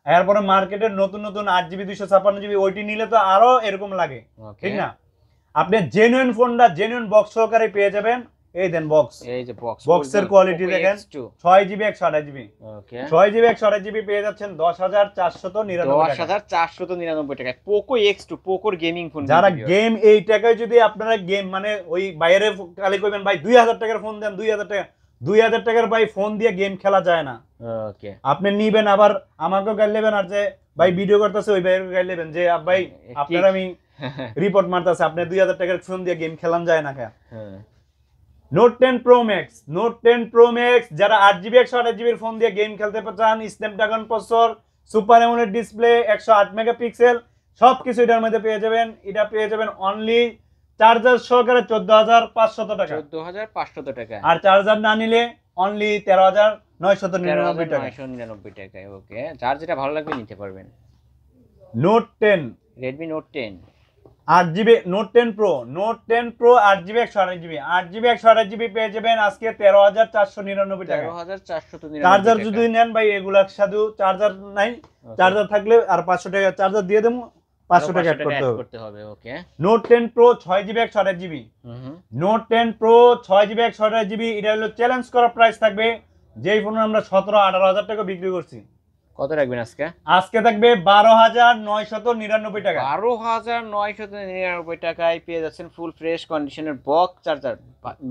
এরপরে মার্কেটের নতুন নতুন 8GB 256GB ওইটি নিলে তো আরো এরকম লাগে, ঠিক না? আপনি জেনুইন ফোনটা জেনুইন বক্স সহকারে পেয়ে যাবেন। এই দেন বক্স, এই যে বক্স, বক্সের কোয়ালিটি দেখেন। 6GB 128GB, ওকে 6GB 128GB পেয়ে যাচ্ছেন 10,499 টাকা। 10,499 টাকায় পোকো X2, পোকোর গেমিং ফোন। যারা গেম এই টাকায় যদি আপনারা গেম মানে ওই বাইরে খালি কইবেন ভাই 2,000 টাকার ফোন দেন, 2,000 টাকা, 2,000 টাকার ভাই ফোন দিয়ে গেম খেলা যায় না। ওকে আপনি নিবেন আবার আমাকেও গাইল নেবেন, আর যে ভাই ভিডিও করতেছে ওই ভাইয়ের গাইল নেবেন যে ভাই আপনার আমি রিপোর্ট মারতেছে, আপনি 2,000 টাকার ফোন দিয়ে গেম খেলান যায় না কেন? Note 10 pro max, note 10 pro max যারা 8GB 128GB ফোন দিয়ে গেম খেলতে চান, Snapdragon processor, super AMOLED display, 108 megapixel সবকিছু এটার মধ্যে পেয়ে যাবেন। এটা পেয়ে যাবেন অনলি চার্জার সহকারে 14,500 টাকা। 14,500 টাকা। আর চার্জার না নিলে অনলি 13,999 টাকা। 13,999 টাকায়। ওকে, যার যেটা ভালো লাগবে নিতে পারবেন। Note 10 Redmi note 10 8GB, note 10 pro, note 10 pro 8GB 128GB, 8GB 128GB পেয়ে যাবেন আজকে 13,499 টাকা। 13,499 চার্জার যদি নেন ভাই এগুলা সাধু চার্জার নাই, চার্জার থাকলে আর 500 টাকা চার্জার দিয়ে দেবো, 500 টাকা অ্যাড করতে হবে। Okay, note 10 pro 6GB 128GB, note 10 pro 6GB 128GB এটা হলো চ্যালেঞ্জ করা প্রাইস থাকবে, যেই ফোন আমরা 17-18 হাজার টাকা বিক্রি করছি। কত রাখবেন আজকে? আজকে থাকবে 12,999 টাকা। 12,999 টাকায় পেয়ে যাচ্ছেন ফুল ফ্রেশ কন্ডিশনের বক্স চার্জার।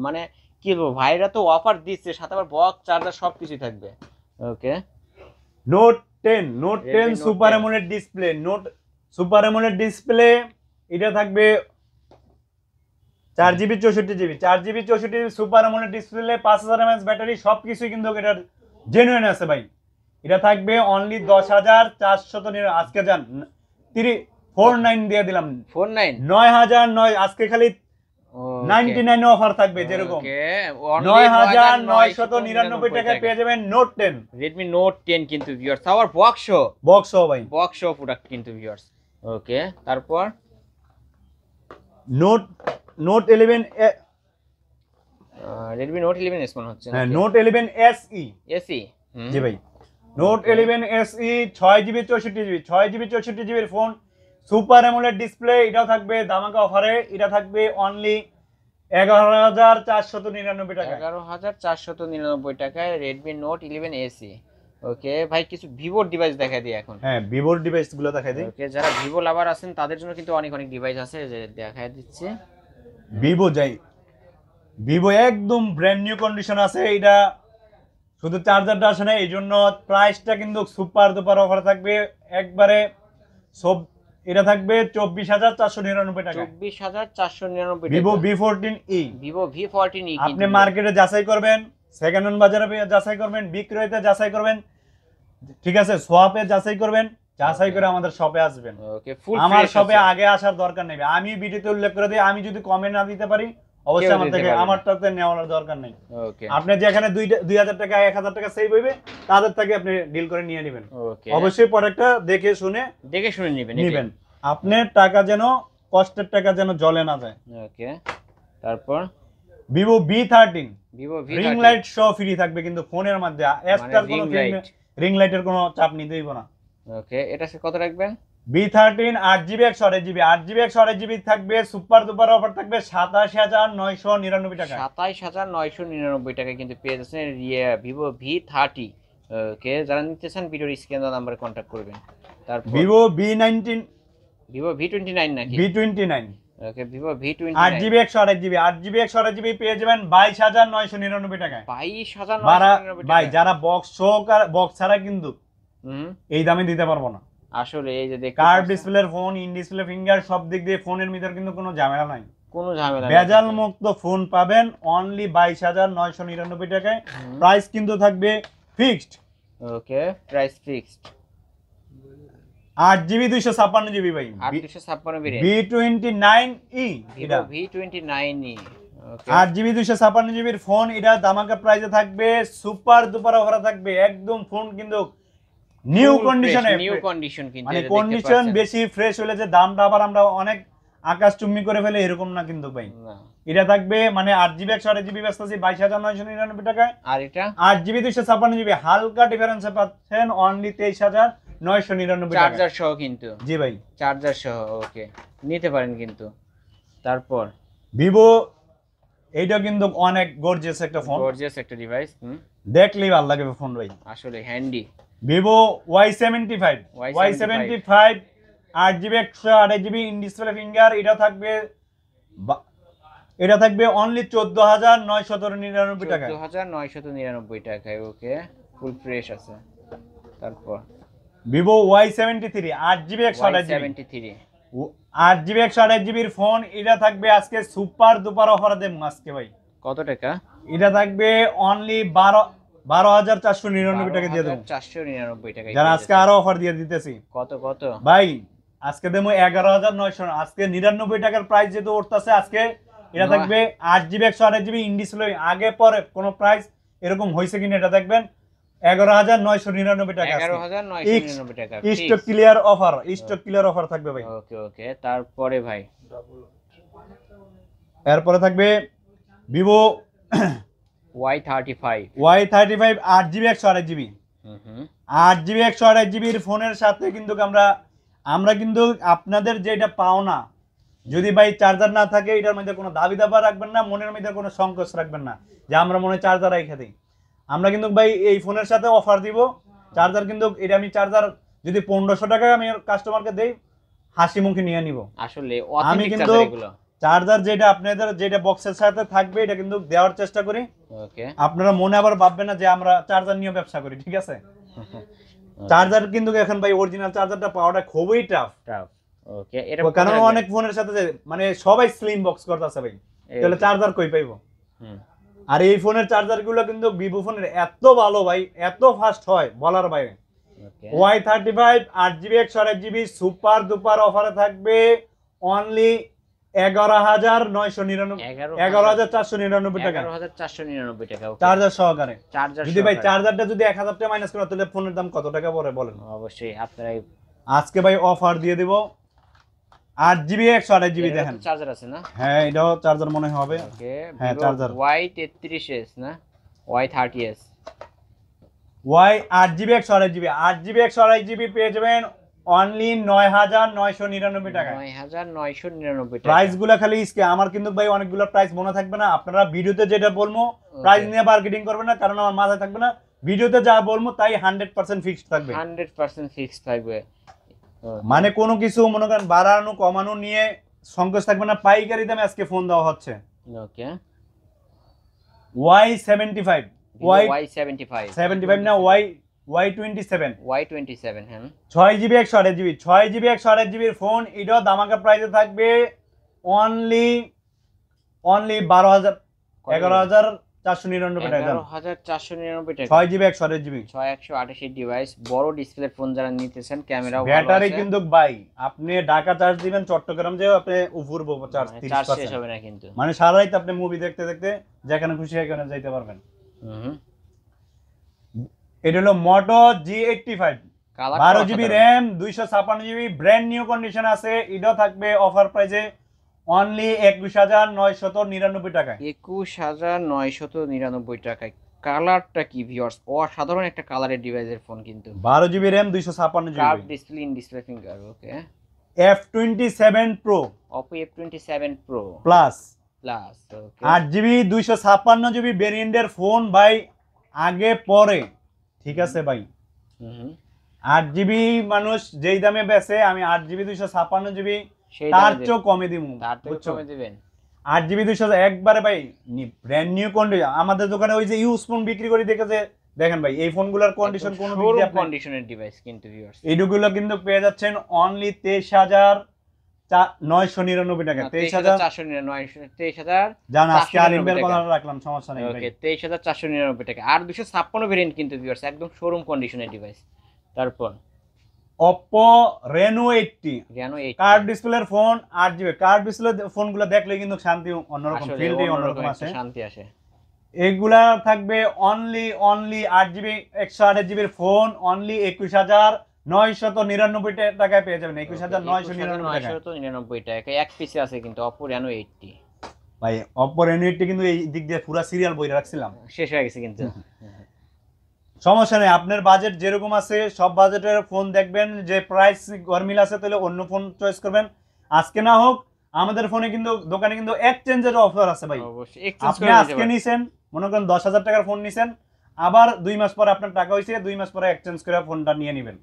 মানে কি বলবো, ভাইরা তো অফার দিচ্ছে, সাথে আবার বক্স চার্জার সবকিছু থাকবে। Okay, note 10, note 10 super AMOLED display, note super AMOLED display এটা থাকবে 4GB 64GB, 4GB 64GB super AMOLED display, 5000 mAh battery সবকিছুই কিন্তু এটার জেনুইন আছে ভাই। এটা থাকবে অনলি 10,499। আজকে যান 49 দিয়ে দিলাম, 9,009 আজকে খালি 99 অফার থাকবে যেরকম। 9,999 টাকায় পেয়ে যাবেন নোট 10, রেডমি নোট 10 কিন্তু ভিউয়ার্স, আবার বক্স ভাই, বক্স প্রোডাক্ট কিন্তু ভিউয়ার্স। ওকে, তারপর নোট 11 রেডমি নোট 11 মনে হচ্ছে। হ্যাঁ, নোট 11 SE এসি, জি ভাই, note 11 SE 6GB 64GB, 6GB 64GB এর ফোন, সুপার অ্যামোলেড ডিসপ্লে, এটাও থাকবে ধামাকা অফারে। এটা থাকবে অনলি 11,499 টাকা। 11,499 টাকায় রেডমি নোট 11 এসি। ওকে ভাই, কিছু ভিভোর ডিভাইস দেখা দিই এখন। হ্যাঁ, ভিভোর ডিভাইস গুলো দেখাই দিই। ওকে, যারা ভিভো লাভার আছেন তাদের জন্য কিন্তু অনেক অনেক ডিভাইস আছে, যে দেখাই দিচ্ছে। ভিভো যাই, ভিভো একদম ব্র্যান্ড নিউ কন্ডিশন আছে। এটা শুধু চার্জারটা আসে না, এই জন্য প্রাইসটা কিন্তু সুপার দুপার অফার থাকবে একবারে সব। এটা থাকবে 24,499 টাকা। 24,499 ভিভো V14e, ভিভো V14e আপনি মার্কেটে যাচাই করবেন, সেকেন্ড হ্যান্ড বাজারে যাচাই করবেন, বিক্রয়তে যাচাই করবেন, ঠিক আছে, সোয়াপে যাচাই করবেন, যাচাই করে আমাদের শপে আসবেন। ওকে, ফুল আমার শপে আগে আসার দরকার নেই, আমি ভিডিওতে উল্লেখ করে দিই, আমি যদি কমে না দিতে পারি অবশ্যই আমারটাতে নেওয়ার দরকার নেই। আপনি যেখানে 2,000 টাকা 1,000 টাকা সেভ হইবে তাদের থেকে আপনি ডিল করে নিয়ে নেবেন। অবশ্যই প্রোডাক্টটা দেখে শুনে নেবেন। আপনার টাকা যেন, কষ্টের টাকা যেন জলে না যায়। ওকে, তারপর Vivo V13, Vivo ring light সহ ফ্রি থাকবে কিন্তু ফোনের মধ্যে, এক্সট্রা কোনো রিং লাইটের কোনো চাপ নিতে হইব না। ওকে, এটা কত রাখবেন? B13 8GB 128GB 8GB 128GB থাকবে, সুপার ডুপার অফার থাকবে 27,999 টাকা। 27,999 টাকায় কিন্তু পেয়ে যাচ্ছেন ভিভো V30। ওকে, যারা নিতে চান ভিডিওর স্ক্রিন দেওয়া নাম্বারে কন্ট্যাক্ট করবেন। তারপর ভিভো V19 ভিভো V29 নাকি? V29 ওকে, Vivo V29 8GB 128GB 8GB 128GB পেয়ে যাবেন 22,999 টাকায়। 22,999 ভাই টাকা। যারা বক্স সহকার বক্স ছাড়া কিন্তু এই দামে দিতে পারবো না। আসলে এই যে দেখতে কার্ভ পাচ্ছেন, ডিসপ্লের ফোন, ইন ডিসপ্লে ফিঙ্গার সব দিক দিয়ে ফোনের ভিতর কিন্তু কোনো ঝামেলা নাই, কোনো ঝামেলা নেই। ভেজাল মুক্ত ফোন পাবেন অনলি 22,999 টাকায়। প্রাইস কিন্তু থাকবে ফিক্সড। ওকে, প্রাইস ফিক্সড। 8GB 256GB ভাই, 856 ভেরিয়েন্ট V29e এটা ভিভো V29e। ওকে, 8GB 256GB এর ফোন, এটা দামাকা প্রাইসে থাকবে, সুপার ডুপার অফারে থাকবে, একদম ফোন কিন্তু নিউ কন্ডিশনে, নিউ কন্ডিশন কিন্তু মানে এটা দেখতে কন্ডিশন পাচ্ছেন। বেশি ফ্রেশ হলে যে দামটা আবার আমরা অনেক আকাশচুম্বী করে ফেলে এরকম না কিন্তু ভাই। না। এটা থাকবে মানে 8GB 128GB বেচতেছি 22,999 টাকায়। আর এটা 8GB 256GB হালকা ডিফারেন্সে পাচ্ছেন অনলি 23,999 টাকা। চার্জার সহ কিন্তু, জি ভাই, চার্জার সহ। ওকে, নিতে পারেন কিন্তু। তারপর ভিভো, এইটা কিন্তু অনেক গর্জিয়াস একটা ফোন, গর্জিয়াস একটা ডিভাইস। দেখলেই ভালো লাগবে ফোন ভাই। আসলে handy. Vivo Y75 8GB 128GB in display finger, এটা থাকবে অনলি 14,999 টাকায়। 14,999 টাকায়। ওকে, ফুল ফ্রেশ আছে। তারপর Vivo Y73 8GB 128GB 8GB এর ফোন, এটা থাকবে আজকে সুপার ডুপার অফারে দেব আজকে ভাই। কত টাকা? এটা থাকবে অনলি 12,499 টাকা দিয়ে দেবো। 499 টাকা। যারা আজকে আরো অফার দিয়ে দিতেছি। কত কত ভাই আজকে দেবো 11,900, আজকে 99 টাকার প্রাইস যেহেতু উঠতেছে আজকে এটা থাকবে 8GB 128GB ইন ডিসপ্লে। আগে পরে কোনো প্রাইস এরকম হয়েছে কিনা এটা দেখবেন, 11,999 টাকা। 11,999 টাকা stock clear offer, stock clear offer থাকবে ভাই। ওকে ওকে, তারপরে ভাই এরপরে থাকবে Vivo Y35 Y35 8GB 128GB 8GB 128GB এর ফোনের সাথে কিন্তু আমরা কিন্তু আপনাদের যেটা পাও না, যদি ভাই চার্জার না থাকে এটার মধ্যে কোনো দাবি দাবা রাখবেন না, মনের মধ্যে কোনো সংকোচ রাখবেন না যে আমরা মনে চার্জার রেখে দিই। আমরা কিন্তু ভাই এই ফোনের সাথে অফার দিব চার্জার, কিন্তু এটা আমি চার্জার যদি 1500 টাকা আমি কাস্টমারকে দেই হাসি মুখে নিয়ে নিব। আসলে আমি কিন্তু চার্জার যেটা আপনাদের যেটা বক্সের সাথে থাকবে এটা কিন্তু দেওয়ার চেষ্টা করি। ওকে, আপনারা মনে আবার ভাববেন না যে আমরা চার্জার নিয়ে ব্যবসা করি, ঠিক আছে? চার্জার কিন্তু এখন ভাই অরিজিনাল চার্জারটা পাওয়াটা খুবই টাফ। ওকে, এটা কারণ অনেক ফোনের সাথে মানে সবাই স্লিম বক্স করতেছে ভাই, তাহলে চার্জার কই পাইবো? আর এই ফোনের চার্জার গুলো কিন্তু ভিভো ফোনের এত ভালো ভাই, এত ফাস্ট হয় বলার বাইরে। Y35 8GB 128GB super duper অফারে থাকবে অনলি 11,499 টাকা, 11,499 টাকা চার্জার সহকারে। যদি ভাই সহকারে। চার্জারটা যদি 1,000 টাকা মাইনাস করা তাহলে ফোনের দাম কত টাকা পড়ে বলেন? অবশ্যই আপনারাই আজকে ভাই অফার দিয়ে দিব 8GB 128GB দেখেন। চার্জার আছে না? হ্যাঁ এটাও চার্জার মনে হবে। ওকে, হ্যাঁ চার্জার Y33s না Y30s Y 8GB 128GB পেয়ে যাবেন অনলি 9,999 টাকা। 9,999 টাকা। প্রাইস গুলা খালি আমার কিন্তু ভাই অনেকগুলো প্রাইস মনে থাকবে না, আপনারা ভিডিওতে যেটা বলবো প্রাইস নিয়ে মার্কেটিং করবেন না, কারণ আমার মাথায় থাকবে না। ভিডিওতে যা বলবো তাই 100% ফিক্সড থাকবে, 100% ফিক্সড থাকবে। মানে কোনো কিছু মনে করেন বাড়ানো কমানো নিয়ে সংকোচ থাকবে না। পাইকারি দামে আজকে ফোন দেওয়া হচ্ছে। ওকে, Y75 Y75 না Y27 হ্যাঁ 6GB 128GB এর ফোন, এটাও দামাকা প্রাইসে থাকবে অনলি 11,499 টাকা। 11,499 টাকা। 6GB 128GB 6128 ডিভাইস, বড় ডিসপ্লে ফোন যারা নিতেছেন, ক্যামেরাও ভালো ব্যাটারি আছে। কিন্তু ভাই আপনি ঢাকা চার্জ দিবেন, চট্টগ্রাম যে আপনি উপরব চার্জ চার্জ শেষ 30%, হবে না কিন্তু, মানে সারা রাত আপনি মুভি দেখতে দেখতে যেখানে খুশি সেখানে যাইতে পারবেন। এটা হলো মোটো G85 12GB RAM 256GB brand new condition আছে। এটাও থাকবে অফার প্রাইসে অনলি 21,999 টাকায়। 21,999 টাকায় কালারটা কি ভিউয়ার্স, অসাধারণ একটা কালারের ডিভাইসের ফোন কিন্তু। 12 GB RAM 256 curve GB. Display, in display finger. Okay, F27 Pro Oppo F27 Pro plus plus. Okay, 8 GB 256 GB ভেরিয়েন্টের ফোন ভাই, আগে পরে ঠিক আছে ভাই। হুম, 8 জিবি মানুষ যেই দামে বেচে, আমি 8 জিবি 256 জিবি সেই তার দামে চেয়েও কমে দিব, তার থেকে বুঝছো? কমে দিবেন। 8 জিবি 200 একবারে ভাই ব্র্যান্ড নিউ কন্ডিশন। আমাদের দোকানে ওই যে ইউজ ফোন বিক্রি করি দেখেছে, দেখেন ভাই এই ফোনগুলোর কন্ডিশন কোনো দিক দিয়ে আপনি, কন্ডিশনের ডিভাইস কিন্তু ভিউয়ার্স। এইগুলো কিন্তু পেয়ে যাচ্ছেন অনলি 23,999 টাকা। 23,499, 23,000 জান আজকে 499 আলিম ভাইয়ের টাকা। কথা রাখলাম, সমস্যা নেই ভাই। ওকে, 23,499 টাকা। আর 256 ভেরিয়েন্ট কিন্তু ভিউয়ার্স, একদম শোরুম কন্ডিশনের ডিভাইস। তারপর Oppo Reno 80 Reno 80 কার্ভ ডিসপ্লের ফোন, 8 জিবি কার্ভ ডিসপ্লে ফোনগুলো দেখলে কিন্তু শান্তি অন্যরকম, আসলে ফিলটাই অন্যরকম অন্যরকম একটা আসে। শান্তি আসে। এগুলা থাকবে অনলি 8 জিবি 128 জিবির ফোন অনলি 21,999 টাকায় পেয়ে যাবেন। 21,999 টাকা 21,999 টাকা এক পিসে আছে কিন্তু Oppo Reno 80। ভাই। Oppo Reno 80 কিন্তু এই দিক দিয়ে পুরো সিরিয়াল বই রাখছিলাম। শেষ হয়ে গেছে কিন্তু। সমস্যা নেই, আপনার বাজেট যেরকম আছে সব বাজেটের ফোন দেখবেন, যে প্রাইস গরমিল আছে তাহলে অন্য ফোন চয়েস করবেন। আজকে না হোক আমাদের ফোনে কিন্তু দোকানে কিন্তু এক্সচেঞ্জের অফার আছে ভাই। অবশ্যই এক্সচেঞ্জ আপনি করে নিতে আজকে পারেন। নিছেন, মনে করেন 10,000 টাকার ফোন নিছেন, আবার 2 মাস পরে আপনার টাকা হইছে, 2 মাস পরে এক্সচেঞ্জ করে ফোনটা নিয়ে নেবেন।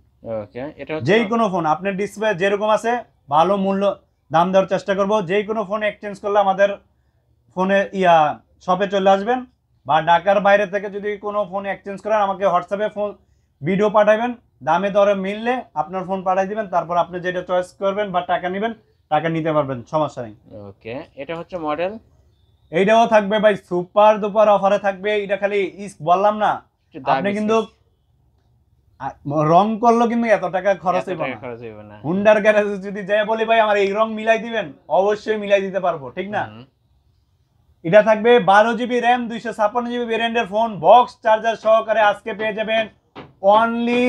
ওকে, এটা হচ্ছে যেই কোনো ফোন আপনার ডিসপ্লে যেরকম আছে ভালো মূল্য দাম দেওয়ার চেষ্টা করব। যেই কোনো ফোন এক্সচেঞ্জ করলে আমাদের ফোনে শপে চলে আসবেন, বা ঢাকার বাইরে থেকে যদি কোনো ফোন এক্সচেঞ্জ করেন আমাকে হোয়াটসঅ্যাপে ফোন ভিডিও পাঠাবেন, দামে দরে মিললে আপনার ফোন পাঠিয়ে দিবেন, তারপর আপনি যেটা চয়েস করবেন বা টাকা নেবেন, টাকা নিতে পারবেন, সমস্যা নেই। ওকে, এটা হচ্ছে মডেল। এইটাও থাকবে ভাই সুপার দুপার অফারে থাকবে। এটা খালি বললাম না, আপনি কিন্তু রং করলো কিন্তু এত টাকা খরচ হইব না। খরচ হইব না। হুন্ডার গ্যারেজে যদি যাই বলি ভাই আমার এই রং মিলাই দিবেন, অবশ্যই মিলাই দিতে পারবো, ঠিক না? এটা থাকবে 12 জিবি র্যাম 256 জিবি ভেরিয়েন্টের ফোন, বক্স চার্জার সহকারে আজকে পেয়ে যাবেন অনলি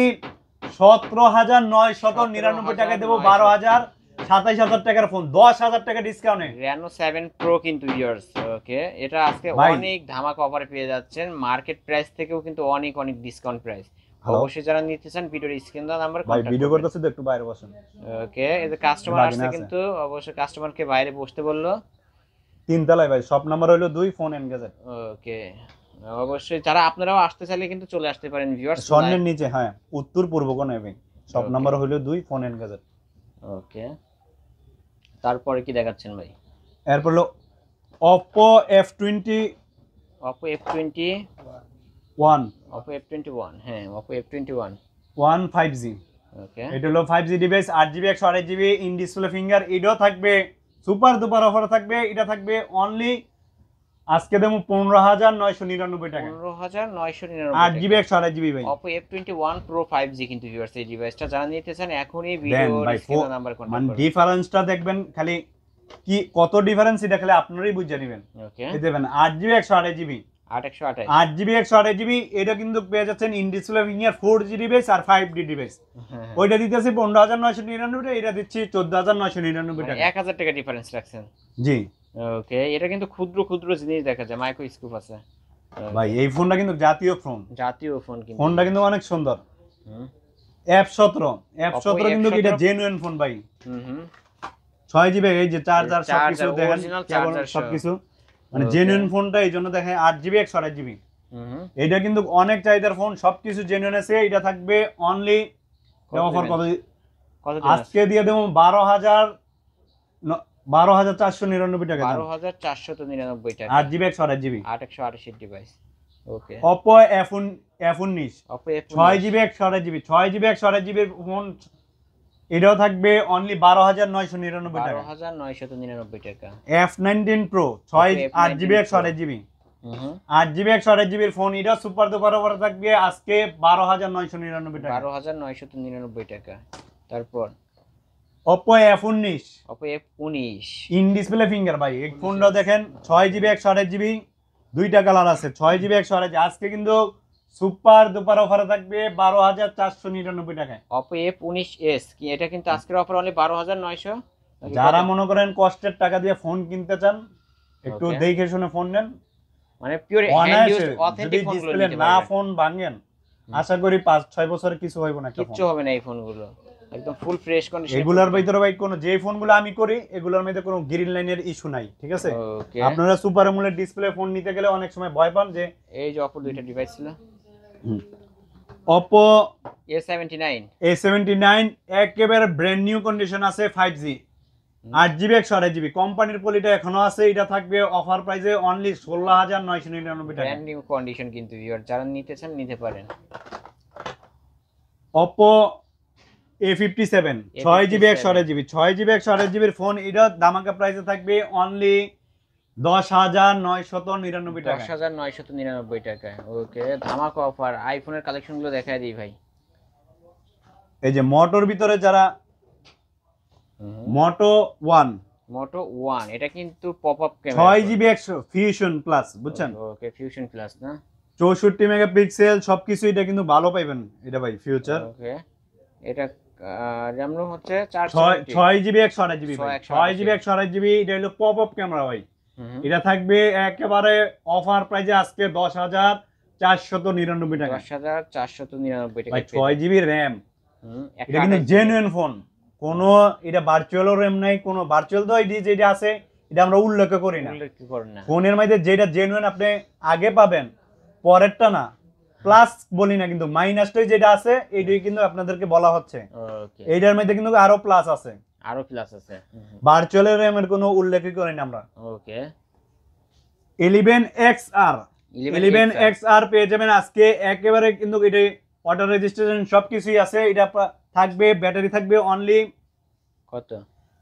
17,999 টাকায় দেবো। 12,27,000 টাকার ফোন, 10,000 টাকা ডিসকাউন্টে Reno 7 Pro কিন্তু ভিউয়ার্স। ওকে, এটা আজকে ভাই। অনেক ধামাকা অফারে পেয়ে যাচ্ছেন, মার্কেট প্রাইস থেকেও কিন্তু অনেক অনেক ডিসকাউন্ট প্রাইস। Hello? অবশ্যই যারা নিতে চান ভিডিওর স্ক্রিন দেওয়া নাম্বার ভাই কন্টাক্ট ভিডিও করবেন। করতেছে তো, একটু বাইরে বসেন। ওকে, এই যে কাস্টমার বাগিনা আসছে আছে। কিন্তু অবশ্যই কাস্টমারকে বাইরে বসতে বললো। 3 তলায় ভাই, শপ নাম্বার হলো 2, ফোন এনগেজেড। ওকে, অবশ্যই যারা আপনারাও আসতে চাইলে কিন্তু চলে আসতে পারেন ভিউয়ার্স। স্বর্ণের নিচে, হ্যাঁ, উত্তর পূর্ব কোণে ভাই। Shop Okay. নাম্বার হলো 2, ফোন এনগেজেড। ওকে, তারপরে কি দেখাচ্ছেন ভাই? এরপর হলো Oppo F21 Oppo F21, হ্যাঁ Oppo F21 5G। ওকে, এটা হলো 5G device, 8 GB 128 GB in display finger. এটাও থাকবে সুপার দুপার অফার থাকবে। এটা থাকবে অনলি আজকে দেবো 15,999 টাকা। 15,999 8 জিবি 128 জিবি ভাই। Oppo F21 Pro 5G কিন্তু ভিউয়ার্স এই ডিভাইসটা যারা নিতে চান এখনই দেন ভিডিওর ভাই, স্ক্রিন নাম্বার মানে কন্টাক্ট করুন। ডিফারেন্সটা দেখবেন খালি, কি কত ডিফারেন্স এটা খালি আপনারাই বুঝে নেবেন। ওকে, এই দেখবেন 8 জিবি 128 জিবি, 8128 8 জিবি 128 জিবি, এটা কিন্তু পেয়ে যাচ্ছেন in display finger 4G device আর 5D ডিভাইস। ওইটা দিতেছি 15,999 টাকা, এটা দিচ্ছি 14,999 টাকা। 1000 টাকা ডিফারেন্স রাখছেন। জি ওকে, এটা কিন্তু ক্ষুদ্র ক্ষুদ্র জিনিস দেখা যায়, মাইক্রো স্কোপ আছে ভাই। এই ফোনটা কিন্তু জাতীয় ফোন, জাতীয় ফোন কিন্তু। ফোনটা কিন্তু অনেক সুন্দর। হুম, F17 কিন্তু F17 এটা জেনুইন ফোন ভাই। হুম, 6 জিবি, এই যে চার্জার সবকিছু চার্জার, দেখেন, original কেবল চার্জার সহ। সবকিছু মানে Okay. জেনুইন ফোনটা, এই জন্য দেখেন 8 জিবি 128 জিবি। হুম, এটা কিন্তু অনেক চাহিদার ফোন, সবকিছু জেনুইন আছে। এটা থাকবে অনলি অফার কত কত আজকে দিয়ে দেবো 12,499 টাকা। 12,499 টাকা। 8 GB 128 GB 8128 device. Okay, Oppo F19 Oppo F19 6 GB 128 GB 6 GB 128 জিবির ফোন, এটাও থাকবে অনলি 12,999 টাকা। 12,999 টাকা। F19 Pro 6 8 GB 128 GB 8 GB 128 জিবির ফোন, এটা সুপার দুপার অফারে থাকবে আজকে 12,999 টাকা। 12,999 টাকা। তারপর Oppo F19 Oppo F19 in display finger ভাই। এই ফোনটাও দেখেন 6 জিবি 128 জিবি, দুইটা কালার আছে, 6 জিবি 128। আজকে কিন্তু সুপার দুপার অফারে থাকবে 12,499 টাকায়। Oppo F19s কি এটা কিন্তু আজকের অফার অনলি 12,900। যারা মনে করেন কষ্টের টাকা দিয়ে ফোন কিনতে চান, একটু Okay. দেখে শুনে ফোন নেন, মানে পিওর হ্যান্ড ইউজড যদি অথেন্টিক ফোনগুলো ডিসপ্লে নিতে না পারবেন। ফোন ভাঙেন আশা করি 5-6 বছরে কিছু হইব না একটা ফোন। কিচ্ছু হবে না এই ফোনগুলো, একদম ফুল ফ্রেশ কন্ডিশন। এগুলার ভিতরে ভাই কোন যে ফোনগুলো আমি করি এগুলোর মধ্যে কোনো গ্রিন লাইনের ইস্যু নাই, ঠিক আছে? ওকে, আপনারা সুপার অ্যামোলেড ডিসপ্লে ফোন নিতে গেলে অনেক সময় ভয় পান যে এই যে অপর দুইটা ডিভাইস ছিল Oppo A79 A79 একেবারে ব্র্যান্ড নিউ কন্ডিশন আছে 5G 8GB 128GB কোম্পানির পলিটা এখনো আছে। এটা থাকবে অফার প্রাইসে অনলি 16,999 টাকা। ব্র্যান্ড নিউ কন্ডিশন কিন্তু ভিউয়ার যারা নিতে চান নিতে পারেন। Oppo A57 6GB 128GB 6GB 128GB এর ফোন, এটা দামাকা প্রাইসে থাকবে অনলি 10,999 টাকা। 10,999 টাকায়। ওকে, ধামাকা অফার। আইফোনের কালেকশনগুলো দেখায় দিই ভাই। এই যে মোটোর ভিতরে যারা মোটো 1 মোটো 1 এটা কিন্তু pop up camera 6GB fusion plus, বুঝছেন? ওকে, ফিউশন প্লাস না, 64 মেগাপিক্সেল সবকিছু, এটা কিন্তু ভালো পাইবেন এটা ভাই ফিউচার। ওকে, এটা র্যাম রোম হচ্ছে 6GB 128GB 6GB 128GB। এটা হলো পপ আপ ক্যামেরা ভাই। এটা থাকবে একেবারে অফার প্রাইসে আজকে 10,499 টাকা। 10,499 টাকা ভাই 6GB র্যাম, এটা কিন্তু 128 জেনুইন ফোন। কোনো এটা ভার্চুয়াল র্যাম নাই, কোনো ভার্চুয়াল তো এই যেটা আছে এটা আমরা উল্লেখ করি না। উল্লেখ করেন না। ফোনের মধ্যে যেটা জেনুইন আপনি আগে পাবেন, পরেরটা না। প্লাস বলি না, কিন্তু মাইনাসটাই যেটা আছে এইটাই কিন্তু আপনাদেরকে বলা হচ্ছে। ওকে, এইটার মধ্যে কিন্তু আরো প্লাস আছে, আরো প্লাস আছে। ভার্চুয়াল র্যামের কোনো উল্লেখই করি না আমরা। ওকে, 11XR 11XR পেয়ে যাবেন আজকে একেবারে, কিন্তু এটা ওয়াটার রেজিস্ট্রেশন সবকিছুই আছে। এটা থাকবে, ব্যাটারি থাকবে অনলি কত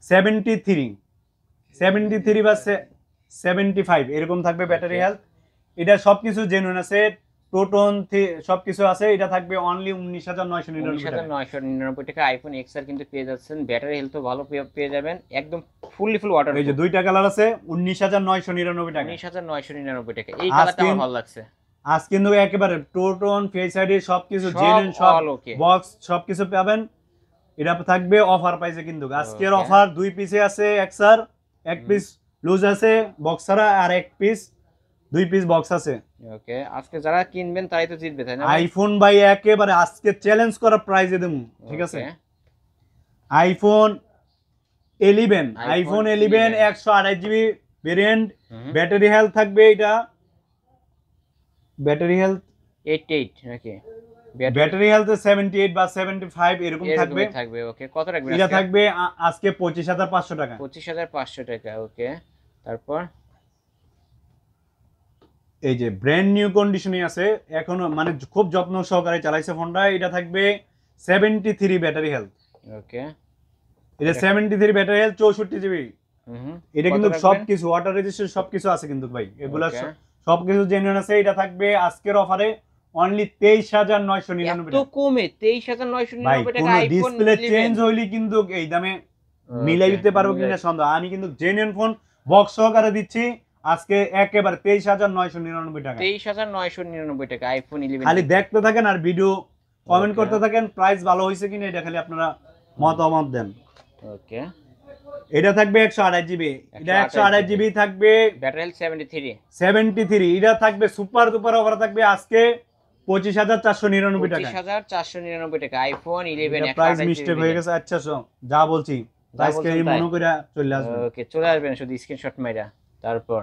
73 বা 75 এরকম থাকবে ব্যাটারি হেলথ। এটা সবকিছু জেনুইন আছে, প্রোটন সবকিছু আছে। এটা থাকবে অনলি 19,999 টাকা। আইফোন XR কিন্তু পেয়ে যাচ্ছেন, ব্যাটারি হেলথও ভালো পেয়ে যাবেন, একদম ফুললি ফুল ওয়াটার। এই যে দুইটা কালার আছে 19,999 টাকা। 19,999 টাকা। এই কালারটা আমার ভালো লাগছে। আজ কিন্তু একেবারে প্রোটন ফেস আইডি সবকিছু জেনুইন, সব বক্স সবকিছু পাবেন। এটা থাকবে অফার প্রাইসে কিন্তু আজকের অফার। 2 পিসে আছে XR, 1 পিস লুজ আছে বক্স ছাড়া, আর 1 পিস 2 পিস বক্স আছে। ওকে, আজকে যারা কিনবেন তারাই তো জিতবে, তাই না? আইফোন ভাই একেবারে আজকে চ্যালেঞ্জ করা প্রাইসে দেবো, ঠিক আছে? IPhone 11 128GB variant, battery health থাকবে এটা ব্যাটারি হেলথ 88 নাকি? ব্যাটারি হেলথ 78 বা 75 এরকম থাকবে। ওকে, কত রাখবেন? এটা থাকবে আজকে 25,500 টাকা। 25,500 টাকা। ওকে, তারপর এই যে ব্র্যান্ড নিউ কন্ডিশনে আছে এখনো, মানে খুব যত্ন সহকারে চালাইছে ফোনটা। এটা থাকবে 73 ব্যাটারি হেলথ। ওকে, এটা 73 ব্যাটারি হেলথ 64GB। এটা কিন্তু সবকিছু ওয়াটার রেজিস্ট্যান্স সবকিছু আছে কিন্তু ভাই, এগুলা সবকিছু জেনুইন আছে। এটা থাকবে আজকের অফারে অনলি 23,999 টাকা। তো কমে 23,999 টাকা। আইফোন ডিসপ্লে চেঞ্জ হইলি কিন্তু এই দামে মিলাই দিতে পারবো কিনা সন্দেহ। আমি কিন্তু জেনুইন ফোন বক্স সহকারে দিচ্ছি আজকে একেবারে 23,999 টাকা। 23,999 টাকা আইফোন 11। খালি দেখতে থাকেন আর ভিডিও কমেন্ট করতে থাকেন, প্রাইস ভালো হয়েছে কিনা এটা খালি আপনারা মতামত দেন। ওকে, এটা থাকবে 128GB। এটা 128GB থাকবে, ব্যাটারি 73। এটা থাকবে সুপার ডুপার অফার থাকবে আজকে 25,499 টাকা। 25,499 টাকা আইফোন 11। প্রাইস মিস্টেক হয়ে গেছে। আচ্ছা যা বলছি আজকে এই মনে করে চলে আসবেন। ওকে, চলে আসবেন শুধু স্ক্রিনশট মাইরা। তারপর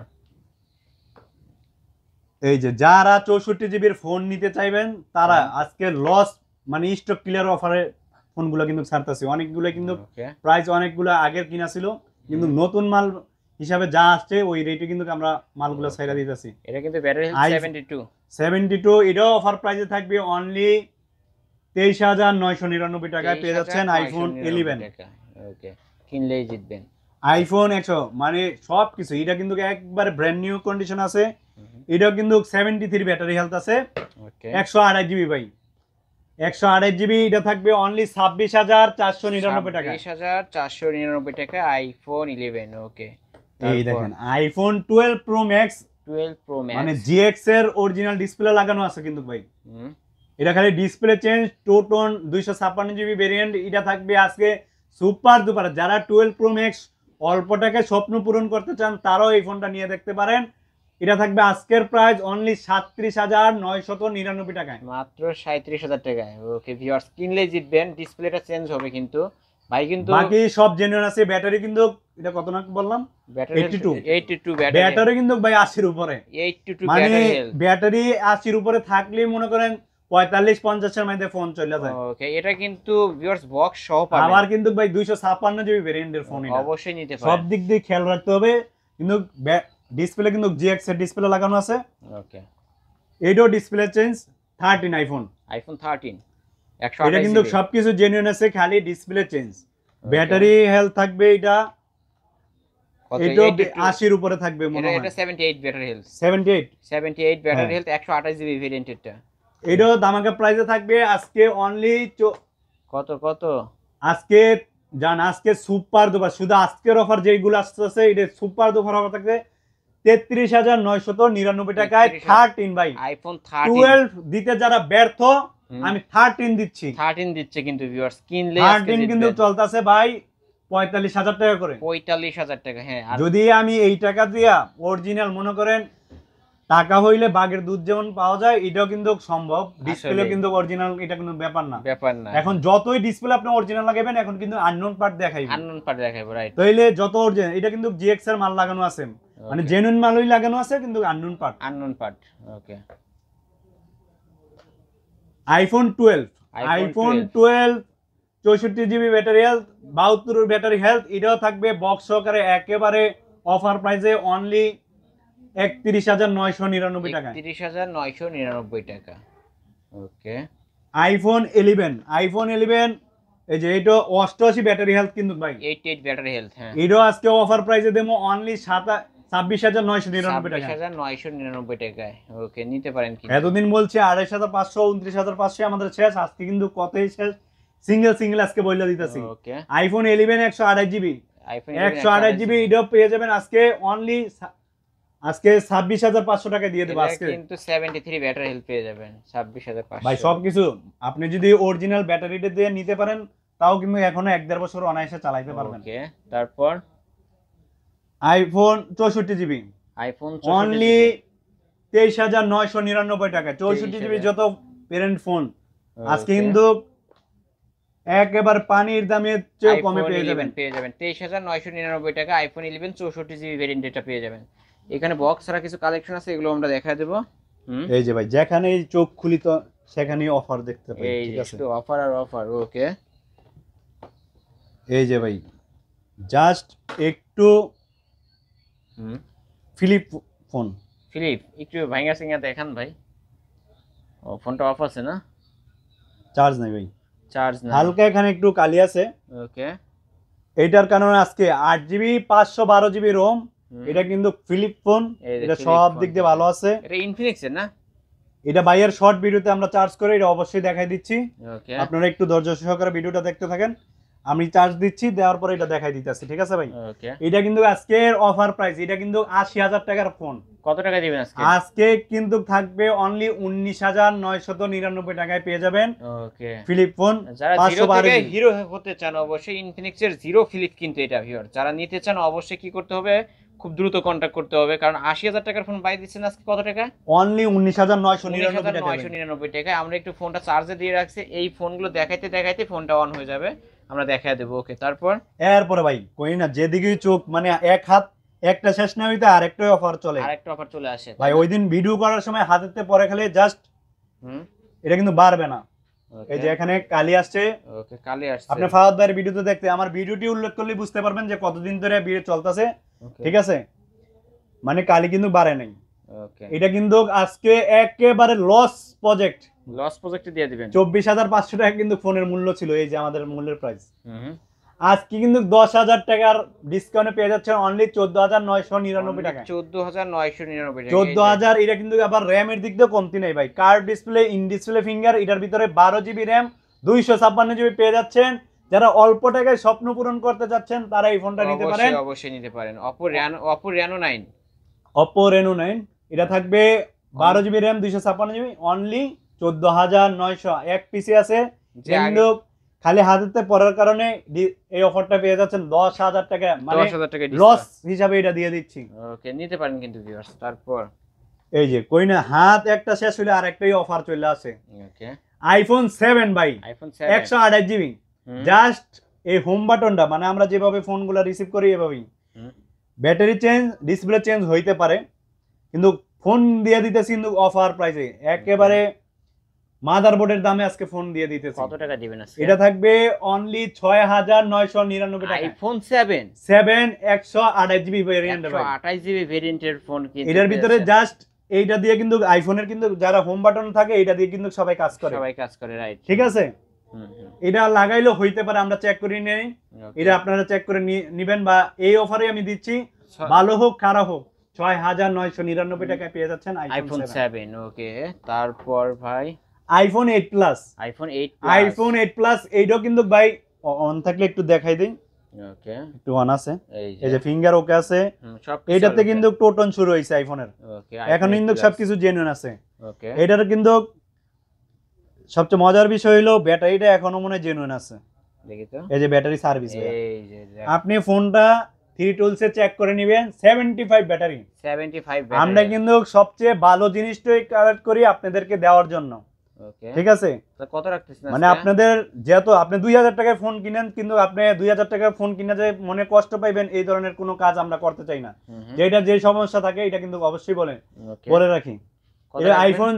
এই যে যারা 64GB এর ফোন নিতে চাইবেন তারা আজকে লস মানে স্টক ক্লিয়ার অফারে ফোনগুলো কিন্তু ছাড়তেছে। অনেকগুলো কিন্তু প্রাইস অনেকগুলো আগের কিনা ছিল, কিন্তু নতুন মাল হিসাবে যা আসছে ওই রেটে কিন্তু আমরা মালগুলো ছাইরা দিতেছি। এটা কিন্তু ব্যাটারি 72 এটাও অফার প্রাইসে থাকবে অনলি 23,999 টাকায় পেয়ে যাচ্ছেন আইফোন 11। ওকে, কিনলেই জিতবেন আইফোন 100 মানে সবকিছু। এটা কিন্তু একবারে ব্র্যান্ড নিউ কন্ডিশন আছে। এটাও কিন্তু 73 ব্যাটারি হেলথ আছে। 128GB ভাই, 128GB। এটা থাকবে অনলি 26,499 টাকা। 26,499 টাকা আইফোন 11। ওকে, এই দেখেন আইফোন 12 প্রো ম্যাক্স মানে GX এর অরিজিনাল ডিসপ্লে লাগানো আছে কিন্তু ভাই। এটা খালি display change, Toton 256GB variant. এটা থাকবে আজকে সুপার ডুপার। যারা 12 প্রো ম্যাক্স অল্প টাকায় স্বপ্ন পূরণ করতে চান তারাও এই ফোনটা নিয়ে দেখতে পারেন। এটা থাকবে আজকের প্রাইস অনলি 37,999 টাকায়, মাত্র 37,000 টাকায়। ওকে ভিউয়ার্স, কিনলে জিতবেন, ডিসপ্লেটা চেঞ্জ হবে কিন্তু ভাই, কিন্তু বাকি সব জেনুইন আছে। ব্যাটারি কিন্তু এটা কত না বললাম, ব্যাটারি 82 ব্যাটারি ব্যাটারি কিন্তু ভাই 80 উপরে, 82 মানে ব্যাটারি হেলথ। ব্যাটারি 80 উপরে থাকলেই মনে করেন 45-50 এর মধ্যে ফোন চলে যায়। ওকে, এটা কিন্তু ভিউয়ার্স বক্স সহ পাবেন। আবার কিন্তু ভাই 256 জিবি ভেরিয়েন্টের ফোন, এটা অবশ্যই নিতে সব পারেন। দিক দিয়ে খেয়াল রাখতে হবে। কিন্তু ডিসপ্লে কিন্তু জিএক্স এর ডিসপ্লে লাগানো আছে। ওকে, এইটাও ডিসপ্লে চেঞ্জ 13 আইফোন, আইফোন 13 এটা 128 কিন্তু জিবি। সবকিছু জেনুইন আছে, খালি ডিসপ্লে চেঞ্জ। ব্যাটারি হেলথ থাকবে এটা, কত? এটা 82 80 উপরে থাকবে মনে হয়, এটা 78 ব্যাটারি হেলথ। 78 ব্যাটারি হ্যাঁ। হেলথ 128 জিবি ভেরিয়েন্টেরটা। এটাও দামাকা প্রাইসে থাকবে আজকে অনলি কত? আজকে আজকে সুপার দুপার, শুধু আজকের অফার যেগুলো আসতেছে এটা সুপার দুপার অফার থাকবে 33,999 টাকায় 13 ভাই। আইফোন 13 12 দিতে যারা ব্যর্থ, আমি 13 দিচ্ছি। 13 দিচ্ছে কিন্তু ভিউয়ার্স, কিনলে 13 কিন্তু চলতেছে ভাই 45,000 টাকা করে। 45,000 টাকা। হ্যাঁ, আর যদি আমি এই টাকা দিয়া অরিজিনাল মনে করেন, টাকা হইলে বাঘের দুধ যেমন পাওয়া যায়, এটাও কিন্তু সম্ভব। ডিসপ্লে কিন্তু অরিজিনাল, এটা কোনো ব্যাপার না। এখন যতই ডিসপ্লে আপনি অরিজিনাল লাগাবেন, এখন কিন্তু আননোন পার্ট দেখাইবে, আননোন পার্ট দেখাইবে, রাইট। তাইলে যত অরিজিনাল, এটা কিন্তু জিএক্স এর মাল লাগানো আছে, মানে জেনুইন মালই লাগানো আছে, কিন্তু unknown part. Okay, iPhone 12 64 GB battery health, 72 battery health, এটাও থাকবে বক্স সহকারে একেবারে অফার প্রাইসে অনলি 31,999 টাকা। 31,999 টাকা। ওকে, আইফোন 11 এই যে এটা 88 ব্যাটারি হেলথ কিন্তু ভাই, 88 ব্যাটারি হেলথ। হ্যাঁ, এটাও আজকে অফার প্রাইসে দেবো অনলি 26,999 টাকা। 26,999 টাকায়। ওকে, নিতে পারেন কি। এতদিন বলছি 28,500 29,500 আমাদের শেষ, আজকে কিন্তু কতই শেষ, সিঙ্গেল আজকে বইলা দিতেছি। ওকে, আইফোন 11 128 জিবি, আইফোন 128 জিবি এটাও পেয়ে যাবেন আজকে অনলি, আজকে 26,500 টাকা দিয়ে দেবো আজকে। কিন্তু 73 ব্যাটারি হেলথ পেয়ে যাবেন 26,500। ভাই সবকিছু আপনি যদি অরিজিনাল ব্যাটারিটা দিয়ে নিতে পারেন, তাও কিন্তু এখনো 1-1.5 বছর অনায়াসে চালাইতে পারবেন। ওকে, তারপর আইফোন 64 জিবি আইফোন অনলি 23,999 টাকা। 64 জিবি যত প্যারেন্ট ফোন আজকে কিন্তু একেবারে পানির দামে চেয়ে কমে পেয়ে যাবেন 23,999 টাকা। আইফোন 11 64 জিবি ভেরিয়েন্টটা পেয়ে যাবেন। এখানে বক্স ছাড়া কিছু কালেকশন আছে, এগুলো আমরা দেখায় দেব। এই যে ভাই, যেখানেই চোখ খুলি তো সেখানেই অফার দেখতে পাই, এই ঠিক আছে, শুধু অফার আর অফার। ওকে, এই যে ভাই জাস্ট একটু ফিলিপ ফোন, ফিলিপ একটু ভাঙা সিঙ্গা দেখান ভাই। ও, ফোনটা অফ আছে না? চার্জ নাই ভাই, চার্জ না, হালকা এখানে একটু কালি আছে। ওকে, এটার কারণে আজকে 8 জিবি 512 জিবি রোম, এটা কিন্তু ফিলিপ ফোন, এটা সব দিক দিয়ে ভালো আছে। এটা ইনফিনিক্স এর না? এটা বাইয়ের শর্ট ভিডিওতে আমরা চার্জ করে এটা অবশ্যই দেখাই দিচ্ছি, ওকে, আপনারা একটু ধৈর্য সহকারে ভিডিওটা দেখতে থাকেন। আমি চার্জ দিচ্ছি, দেওয়ার পরে এটা দেখাই দিতেছি, ঠিক আছে ভাই। ওকে, এটা কিন্তু আজকের অফার প্রাইস, এটা কিন্তু 80,000 টাকার ফোন। কত টাকা দিবেন আজকে? আজকে কিন্তু থাকবে অনলি 19,999 টাকায় পেয়ে যাবেন ওকে, ফিলিপ ফোন। যারা জিরো থেকে হিরো হতে চান অবশ্যই ইনফিনিক্স এর জিরো ফিলিপ কিন্তু এটা ভিউয়ার, যারা নিতে চান অবশ্যই কি করতে হবে, খুব দ্রুত কন্টাক্ট করতে হবে, কারণ 80,000 টাকার ফোন পাই দিচ্ছেন আজকে কত টাকা? অনলি 19,999 টাকা। 19,999 টাকায়। আমরা একটু ফোনটা চার্জে দিয়ে রাখছি, এই ফোনগুলো দেখাইতে ফোনটা অন হয়ে যাবে, আমরা দেখায় দেবো। ওকে, তারপর এরপরে ভাই কই না, যেদিকেই চোখ মানে এক হাত, একটা শেষ না হইতে আরেকটাই অফার চলে, আরেকটা অফার চলে আসে ভাই। ওই দিন ভিডিও করার সময় হাতেতে পরে খালি জাস্ট এটা কিন্তু বাড়বে না। এই যে এখানে কালি আসছে, ওকে, কালি আসছে। আপনি ফাহাদ ভাইয়ের ভিডিওতে দেখতে, আমার ভিডিওটি উল্লেখ করলে বুঝতে পারবেন যে কতদিন ধরে ভিডিও চলতেছে, ঠিক আছে, মানে কালি কিন্তু বাড়ে নাই। ওকে, এটা কিন্তু আজকে একেবারে লস প্রজেক্ট দিয়ে দিবেন। 24,500 টাকা কিন্তু ফোনের মূল্য ছিল, এই যে আমাদের মূল্যের প্রাইস। আজকে কিন্তু 10,000 টাকার ডিসকাউন্টে পেয়ে যাচ্ছে অনলি 14,999 টাকা। 14,999 টাকা। 14,000, এটা কিন্তু আবার র্যামের দিক দিয়ে কমতি নেই ভাই, curve display, in display finger, এটার ভিতরে 12 জিবি র্যাম 256 জিবি পেয়ে যাচ্ছেন। যারা অল্প টাকায় স্বপ্ন পূরণ করতে যাচ্ছেন তারা এই ফোনটা নিতে পারেন, অবশ্যই নিতে পারেন। Oppo Reno 9, Oppo Reno 9, এটা থাকবে 12 জিবি র্যাম 256 জিবি অনলি 14,900। এক পিসি আছে, কিন্তু খালি হাতেতে পড়ার কারণে এই অফারটা পেয়ে যাচ্ছেন 10,000 টাকা, মানে 10,000 টাকা লস হিসাবে এটা দিয়ে দিচ্ছি। ওকে, নিতে পারেন কিন্তু ভিউয়ার্স। তারপর এই যে কই না, হাত একটা শেষ হলে আরেকটাই অফার চলে আসে। ওকে, আইফোন 7 ভাই, আইফোন 128 জিবি। জাস্ট এই হোম বাটনটা, মানে আমরা যেভাবে ফোনগুলো রিসিভ করি এভাবেই। ব্যাটারি চেঞ্জ, ডিসপ্লে চেঞ্জ হইতে পারে, কিন্তু ফোন দিয়ে দিতেছি কিন্তু অফার প্রাইসে, একেবারে মাদারবোর্ডের দামে আজকে ফোন দিয়ে দিতেছি। কত টাকা দিবেন আজকে? এটা থাকবে অনলি 6,999 টাকা। আইফোন 7 128 জিবি ভেরিয়েন্ট ভাই, 128 জিবি ভেরিয়েন্টের ফোন কিন্তু এটার ভিতরে জাস্ট এইটা দিয়ে কিন্তু আইফোনের কিন্তু যারা হোম বাটন থাকে এটা দিয়ে কিন্তু সবাই কাজ করে, রাইট, ঠিক আছে। এটা লাগাইলেও হইতে পারে, আমরা চেক করে নেই, এটা আপনারা চেক করে নিবেন। বা এই অফারে আমি দিচ্ছি, ভালো হোক খারাপ হোক, 6,999 টাকায় পেয়ে যাচ্ছেন আইফোন 7। ওকে, তারপর ভাই আইফোন 8 প্লাস। আইফোন 8 প্লাস এইটাও কিন্তু ভাই অন থাকলে একটু দেখাই দেই। ওকে, একটু অন আছে, এই যে ফিঙ্গার ওকে আছে, এটাতে কিন্তু টোটন শুরু হইছে আইফোনের। ওকে, এখন কিন্তু সবকিছু জেনুইন আছে। ওকে, এটার কিন্তু সবচেয়ে মজার বিষয় হলো ব্যাটারিটা এখনো মনে জেনুইন আছে। দেখি তো, এই যে ব্যাটারি সার্ভিস, এই যে আপনি ফোনটা 3 টুলসে চেক করে নেবেন, 75 ব্যাটারি। 75 আমরা কিন্তু সবচেয়ে ভালো জিনিসটাই কালেক্ট করি আপনাদেরকে দেওয়ার জন্য। ওকে, ঠিক আছে, তো কত রাখতেছেন? মানে আপনাদের যেহেতু আপনি 2000 টাকায় ফোন কিনেন, কিন্তু আপনি 2000 টাকায় ফোন কিনে যে মনে কষ্ট পাইবেন এই ধরনের কোনো কাজ আমরা করতে চাই না। যেটা যে সমস্যা থাকে এটা কিন্তু অবশ্যই বলে রাখি। এটা আইফোন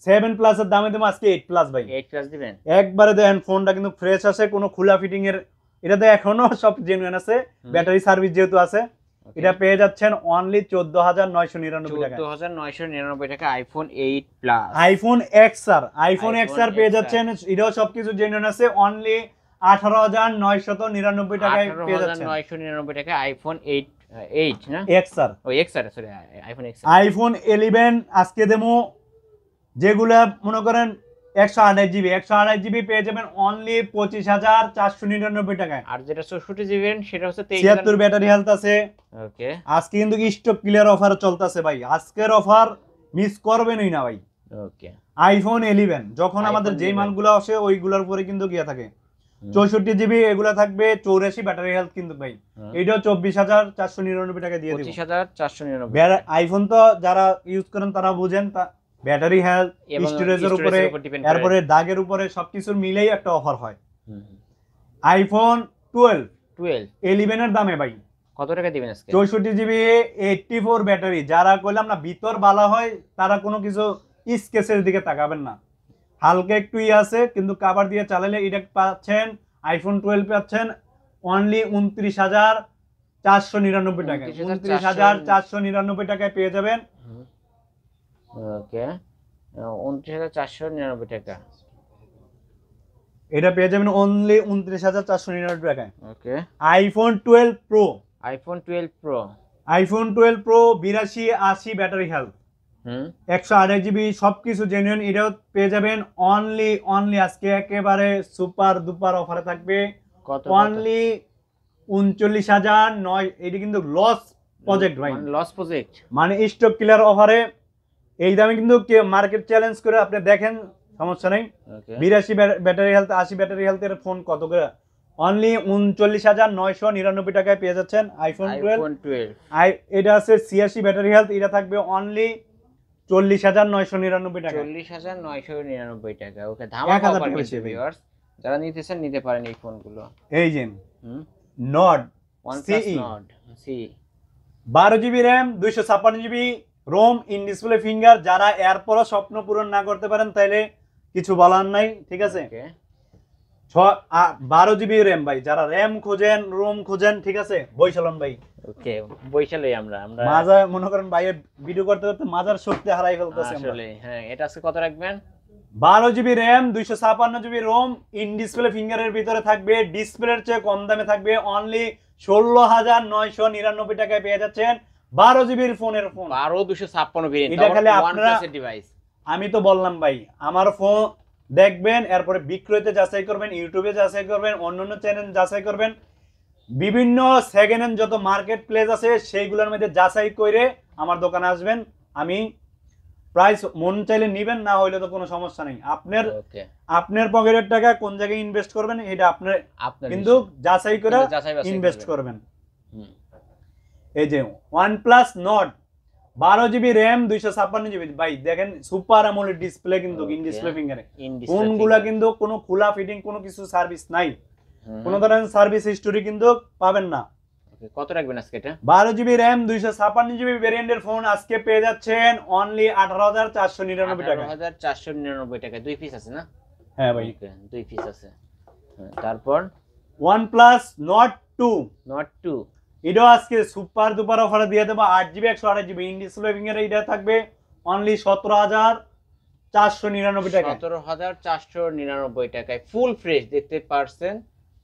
7 প্লাস এর দামে দেবো আজকে 8 প্লাস ভাই। 8 প্লাস দিবেন একবারে দেখেন ফোনটা কিন্তু ফ্রেশ আছে, কোনো খোলা ফিটিং এর, এটাতে এখনো সব জেনুইন আছে, ব্যাটারি সার্ভিস যেহেতু আছে। এটা পেয়ে যাচ্ছেন অনলি 14,999 টাকা। 14,999 টাকা iPhone 8 plus. IPhone XR, iPhone XR পেয়ে যাচ্ছেন, এটাও সবকিছু জেনুইন আছে, অনলি 18,999 টাকায় পেয়ে যাচ্ছেন। 18,999 টাকা আইফোন 8 না XR, ও XR, sorry iPhone XR। IPhone 11 আজকে দেবো, যেগুলা মনে করেন 128 জিবি, 128 জিবি পেয়ে যাবেন অনলি 25,499 টাকায়। আর যেটা 64 জিবি সেটা হচ্ছে 76 ব্যাটারি হেলথ আছে। ওকে, আজকে কিন্তু স্টক ক্লিয়ার অফার চলতেছে ভাই, আজকের অফার মিস করবেনই না ভাই। ওকে, আইফোন 11 যখন আমাদের যেই মালগুলো আসে ওইগুলোর উপরে কিন্তু গিয়ে থাকে। 64 জিবি এগুলা থাকবে, 84 ব্যাটারি হেলথ কিন্তু ভাই, এইটাও 24,499 টাকা দিয়ে দিব। 25,499। আইফোন তো যারা ইউজ করেন তারা বুঝেন, ব্যাটারি হেলথ, স্টোরেজের উপরে, এরপরে দাগের উপরে সবকিছুর মিলেই একটা অফার হয়। আইফোন 11 এর দামে ভাই কত টাকা দিবেন আজকে? 64 জিবি 84 ব্যাটারি, যারা কইলাম না ভিতর ভালো হয় তারা কোনো কিছু স্কেচের দিকে তাকাবেন না, হালকা একটু আছে কিন্তু কভার দিয়ে চালালে এটা পাচ্ছেন। আইফোন 12 পাচ্ছেন অনলি 29,499 টাকায়। 29,499 টাকায় পেয়ে যাবেন। ওকে, 29,499 টাকা এটা পেয়ে যাবেন অনলি 29,499 টাকায়। Okay, iPhone 12 pro, iPhone 12 pro, iPhone 12 pro 8280 battery health, 128 GB, সবকিছু জেনুইন। এটাও পেয়ে যাবেন অনলি আজকে একেবারে সুপার দুপার অফারে থাকবে কত? অনলি 39,009। এটা কিন্তু লস প্রজেক্ট ভাই, লস প্রজেক্ট, মানে স্টক ক্লিয়ার অফারে এই দামে কিন্তু মার্কেট চ্যালেঞ্জ করে আপনি দেখেন, সমস্যা নেই। 82 ব্যাটারি হেলথ, 80 ব্যাটারি হেলথের ফোন কত করে? অনলি 39,999 টাকায় পেয়ে যাচ্ছেন আইফোন 12। এটা আছে 86 ব্যাটারি হেলথ, এটা থাকবে অনলি 40,999 টাকা। 40,999 টাকা। ওকে, ধামাকা অফার কিন্তু ভিউয়ার্স, যারা নিতেছেন নিতে পারেন এই ফোনগুলো। এই যে Nord CE 12 GB RAM, 256 GB ROM, in display finger. যারা এরপরও স্বপ্ন পূরণ না করতে পারেন তাইলে কিছু বলার নাই, ঠিক আছে। 12 জিবি র্যাম ভাই, যারা র্যাম খোঁজেন, রোম খোঁজেন, ঠিক আছে, বৈশালন ভাই। ওকে, বৈশালই আমরা মাজা মনে করেন ভাইয়ের ভিডিও করতে করতে মাজার শক্তি হারাই ফেলতেছে আসলে। হ্যাঁ, এটা আজকে কত রাখবেন? 12 GB RAM, 256 GB ROM, in display ফিঙ্গারের ভিতরে থাকবে, ডিসপ্লের চেয়ে কম দামে থাকবে অনলি 16,999 টাকায় পেয়ে যাচ্ছেন 12 জিবির ফোনের ফোন। 12,256 ভেরিয়েন্ট, এটা খালি আপনারা, ডিভাইস। আমি তো বললাম ভাই, আমার ফোন দেখবেন, এরপরে বিক্রয়তে যাচাই করবেন, ইউটিউবে যাচাই করবেন, অন্যান্য চ্যানেল যাচাই করবেন, বিভিন্ন সেকেন্ড হ্যান্ড যত মার্কেট প্লেস আছে সেইগুলোর মধ্যে যাচাই করে আমার দোকানে আসবেন। আমি প্রাইস মন চাইলে নিবেন, না হইলে তো কোনো সমস্যা নেই। আপনার ওকে আপনার পকেটের টাকা কোন জায়গায় ইনভেস্ট করবেন এটা আপনার আপনার কিন্তু যাচাই করে কিন্তু যাচাই বাছাই ইনভেস্ট করবেন। করবেন। হুম, এই যে OnePlus Nord 12 GB RAM 256 GB, ভাই দেখেন সুপার অ্যামোলেড ডিসপ্লে কিন্তু ইন Okay. ডিসপ্লে ফিঙ্গারে। in display ফোনগুলা finger। কিন্তু কোনো খোলা ফিটিং কোনো কিছু সার্ভিস নাই, হুম, কোনো ধরনের সার্ভিস হিস্টোরি কিন্তু পাবেন না। okay, কত রাখবেন আজকে এটা? 12 GB র্যাম 256 GB ভেরিয়েন্টের ফোন আজকে পেয়ে যাচ্ছেন অনলি 18,499 টাকা। 18,499 টাকা। 2 পিস আছে না? হ্যাঁ ভাই। ওকে 2 পিস আছে। হ্যাঁ, তারপর OnePlus Nord 2 Nord 2 এটাও আজকে সুপার দুপার অফারে দিয়ে দেবো 8GB 128GB ইন ডিসপ্লে ফিঙ্গারে। এটা থাকবে অনলি 17,499 টাকা। 17,499 টাকায় ফুল ফ্রেশ দেখতে পারছেন।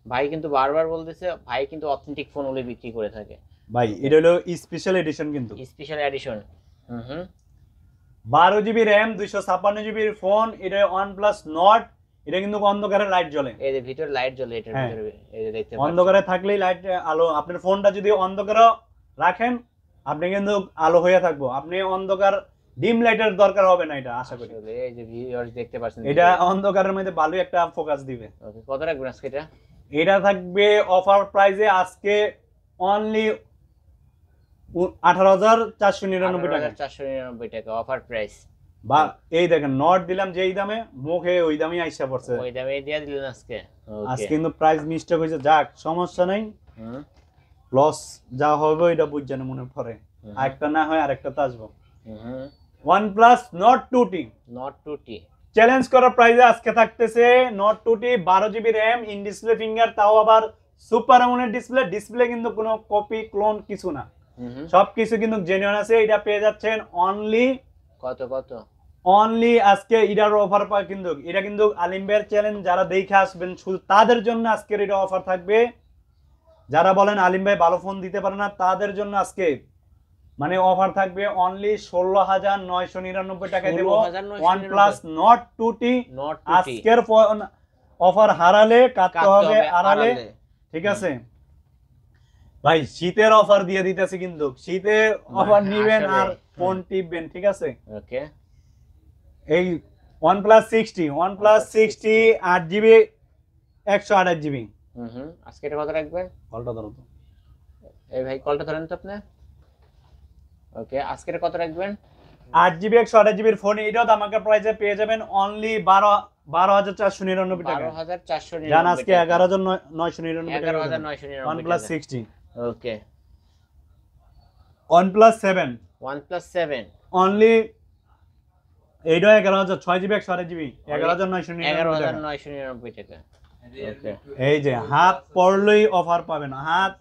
ভাই কিন্তু বারবার বলতেছে ভাই কিন্তু অথেন্টিক ফোন ওলে বিক্রি করে থাকে ভাই এটা হলো স্পেশাল এডিশন কিন্তু স্পেশাল এডিশন। হুম হুম 12 GB র্যাম 256 GB ফোন। এটা OnePlus Nord, এটা কিন্তু অন্ধকারে লাইট জ্বলে। এই যে ভিতরে লাইট জ্বলে এটার হ্যাঁ। ভিতরে, এই যে দেখতে পাচ্ছেন অন্ধকারে থাকলেই লাইট আলো, আপনার ফোনটা যদি অন্ধকারে রাখেন আপনি কিন্তু আলো হয়ে থাকবো, আপনি অন্ধকার ডিম লাইটের দরকার হবে না এটা আশা করি। আসলে এই যে ভিউয়ার্স দেখতে পাচ্ছেন এটা অন্ধকারের মধ্যে ভালোই একটা ফোকাস দিবে। ওকে কত রাখবেন আজকে এটা? এটা থাকবে অফার প্রাইসে আজকে অনলি 18,499 টাকা। 18,499 টাকা অফার প্রাইস। বা এই দেখেন নট দিলাম যেই দামে, মুখে ওই দামই আইসা পড়ছে। ওই দামে দিয়ে দিলেন আজকে। আজকে ওকে কিন্তু প্রাইস মিস্টেক হয়েছে, যাক সমস্যা নাই, হুম লস যা হবে এটা বুঝজানে মনে পড়ে, আরেকটা না হয় আরেকটা তো আসবো। হুম OnePlus Nord 2T Nord 2T challenge করার প্রাইসে আজকে থাকতেছে Nord 2T 12 GB RAM in display finger, তাও আবার সুপার অ্যামোলেড ডিসপ্লে। ডিসপ্লে কিন্তু কোনো কপি ক্লোন কিছু না, হুম সবকিছু কিন্তু জেনুইন আছে। এটা পেয়ে যাচ্ছেন অনলি কত কত? আজকে এটার অফার পায় কিন্তু এটা কিন্তু আলিম ভাইয়ের চ্যালেঞ্জ যারা দেখে আসবেন শুধু তাদের জন্য আজকের এটা অফার থাকবে। যারা বলেন আলিম ভাই ভালো ফোন দিতে পারে না তাদের জন্য আজকে মানে অফার থাকবে অনলি 16,999 টাকায় দেব 16,999 OnePlus Nord 2T। Nord 2T আজকের অফার হারালে কাটতে হবে আড়ালে, ঠিক আছে ভাই। শীতের অফার দিয়ে দিতেছি কিন্তু শীতের অফার নিবেন আর ফোন টিপবেন, ঠিক আছে। ওকে এই OnePlus 60 8GB 128GB। হুম আজকে এটা কত রাখবেন? কলটা ধরো তো। এই ভাই কলটা ধরেন তো আপনি। ওকে আজকে এটা কত রাখবেন? 8GB 128GB ফোন, এটাও দামাকা প্রাইসে পেয়ে যাবেন অনলি 12,499 টাকা। 12,499 জান আজকে 11,999 টাকা। 11,999 OnePlus 60 ওকে OnePlus 7 OnePlus 7 অনলি এইটাও 11,000 6GB 128GB 11,999 টাকা। 11,999 টাকা। ওকে এই যে হাত পড়লেই অফার পাবেন, হাত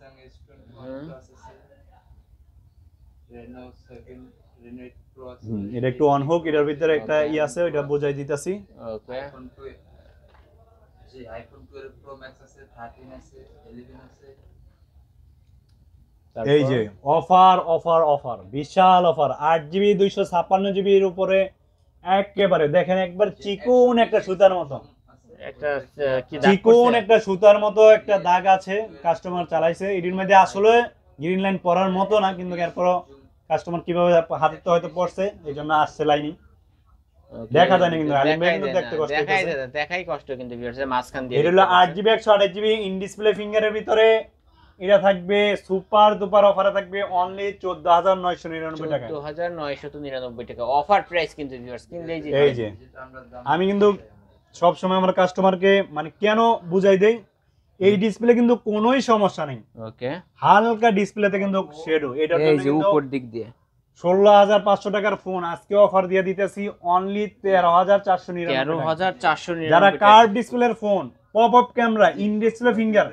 এটা একটু অন হোক, এটার ভিতরে একটা ই আছে ওইটা বোঝাই দিতেছি। ওকে আইফোন 12 প্রো ম্যাক্স আছে, 13 আছে, 11 আছে। এই যে অফার অফার অফার বিশাল অফার 8GB 256GB এর উপরে একেবারে দেখেন একবার চিকন একটা সুতার মতো, একটা কি দাগ চিকন করছে? একটা সুতার মতো একটা দাগ আছে, কাস্টমার চালাইছে। এটির মধ্যে আসলে গ্রিন লাইন পরার মতো না, কিন্তু এরপর কাস্টমার কিভাবে হাতে তো হয়তো পড়ছে এই জন্য আসছে লাইনই Okay, দেখা যায় না, কিন্তু আলিম ভাই দেখাই কিন্তু যায় দেখতে না, কষ্ট দেখাই হইতেছে। যায় না, দেখাই কষ্ট কিন্তু ভিউয়ার্স এর মাঝখান দিয়ে এটা হলো 8GB 128GB ইন ডিসপ্লে ফিঙ্গারের ভিতরে। এটা থাকবে সুপার দুপার অফারে থাকবে অনলি 14,999 টাকা। 14,999 টাকা অফার প্রাইস কিন্তু ভিউয়ার্স কিনলেই যে এই যে আমি কিন্তু সব সময় আমার কাস্টমারকে মানে কেন বুঝাই দেই, এই ডিসপ্লে কিন্তু কোনোই সমস্যা নেই, ওকে হালকা ডিসপ্লেতে কিন্তু শেডো। এটার জন্য কিন্তু উপর দিক দিয়ে 16,500 টাকার ফোন আজকে অফার দিয়ে দিতেছি অনলি 13,499 টাকা। 13,499 যারা কার্ভ ডিসপ্লের phone pop up camera in display finger,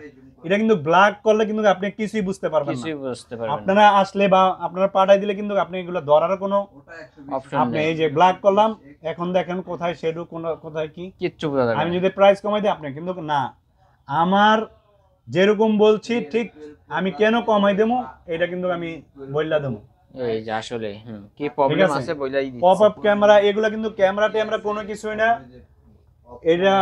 এটা কিন্তু ব্ল্যাক করলে কিন্তু আপনি কিছুই বুঝতে পারবেন না। কিছুই বুঝতে পারবেন না, আপনারা আসলে বা আপনারা পাঠাই দিলে কিন্তু আপনি এগুলো ধরার কোনো অপশন আপনি নেই, এই যে ব্ল্যাক করলাম এখন দেখেন কোথায় শেডো কোথায় কি। কিচ্ছু বোঝা যাবে আমি না। যদি প্রাইস কমাই দিই আপনি কিন্তু না, আমার যেরকম বলছি ঠিক আমি কেন কমাই দেবো এটা কিন্তু আমি বললা দেবো। এই যে আসলে কি প্রবলেম আছে? আছে বইলাই দিচ্ছি। পপ আপ ক্যামেরা এগুলো কিন্তু ক্যামেরাতে আমরা কোনো কিছুই না, এটা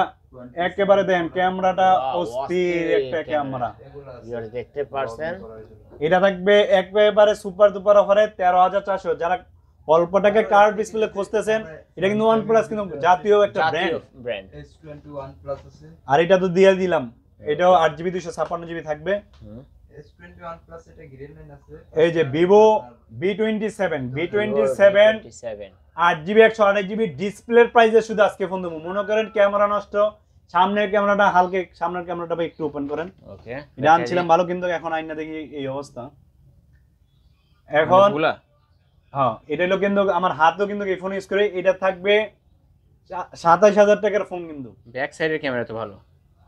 একেবারে দেন ক্যামেরাটা অস্থির একটা ক্যামেরা। ভিউয়ার্স দেখতে পারছেন এটা থাকবে একেবারে সুপার দুপার অফারে 13,400। যারা অল্প টাকা কার্ভ ডিসপ্লে খুঁজতেছেন, এটা কিন্তু OnePlus কিন্তু জাতীয় একটা জাতীয় ব্র্যান্ড। ব্র্যান্ড। S21 প্লাস আছে, আর এটা তো দিয়ে দিলাম, এটাও 8GB 256GB থাকবে। S21 প্লাস এটা গ্রিন লাইন আছে। এই যে Vivo B27 8GB 128GB ডিসপ্লের প্রাইসে শুধু আজকে ফোন দেবো। মনে করেন ক্যামেরা নষ্ট, সামনের ক্যামেরাটা হালকা, সামনের ক্যামেরাটা ভাই একটু ওপেন করেন। ওকে, এটা আনছিলাম ভালো, কিন্তু এখন আইনা দেখি এই অবস্থা। এখন হ্যাঁ, এটা হলো কিন্তু আমার হাতও কিন্তু এই ফোন ইউজ করে, এটা থাকবে 27,000 টাকার ফোন কিন্তু। ব্যাক সাইডের ক্যামেরা তো ভালো।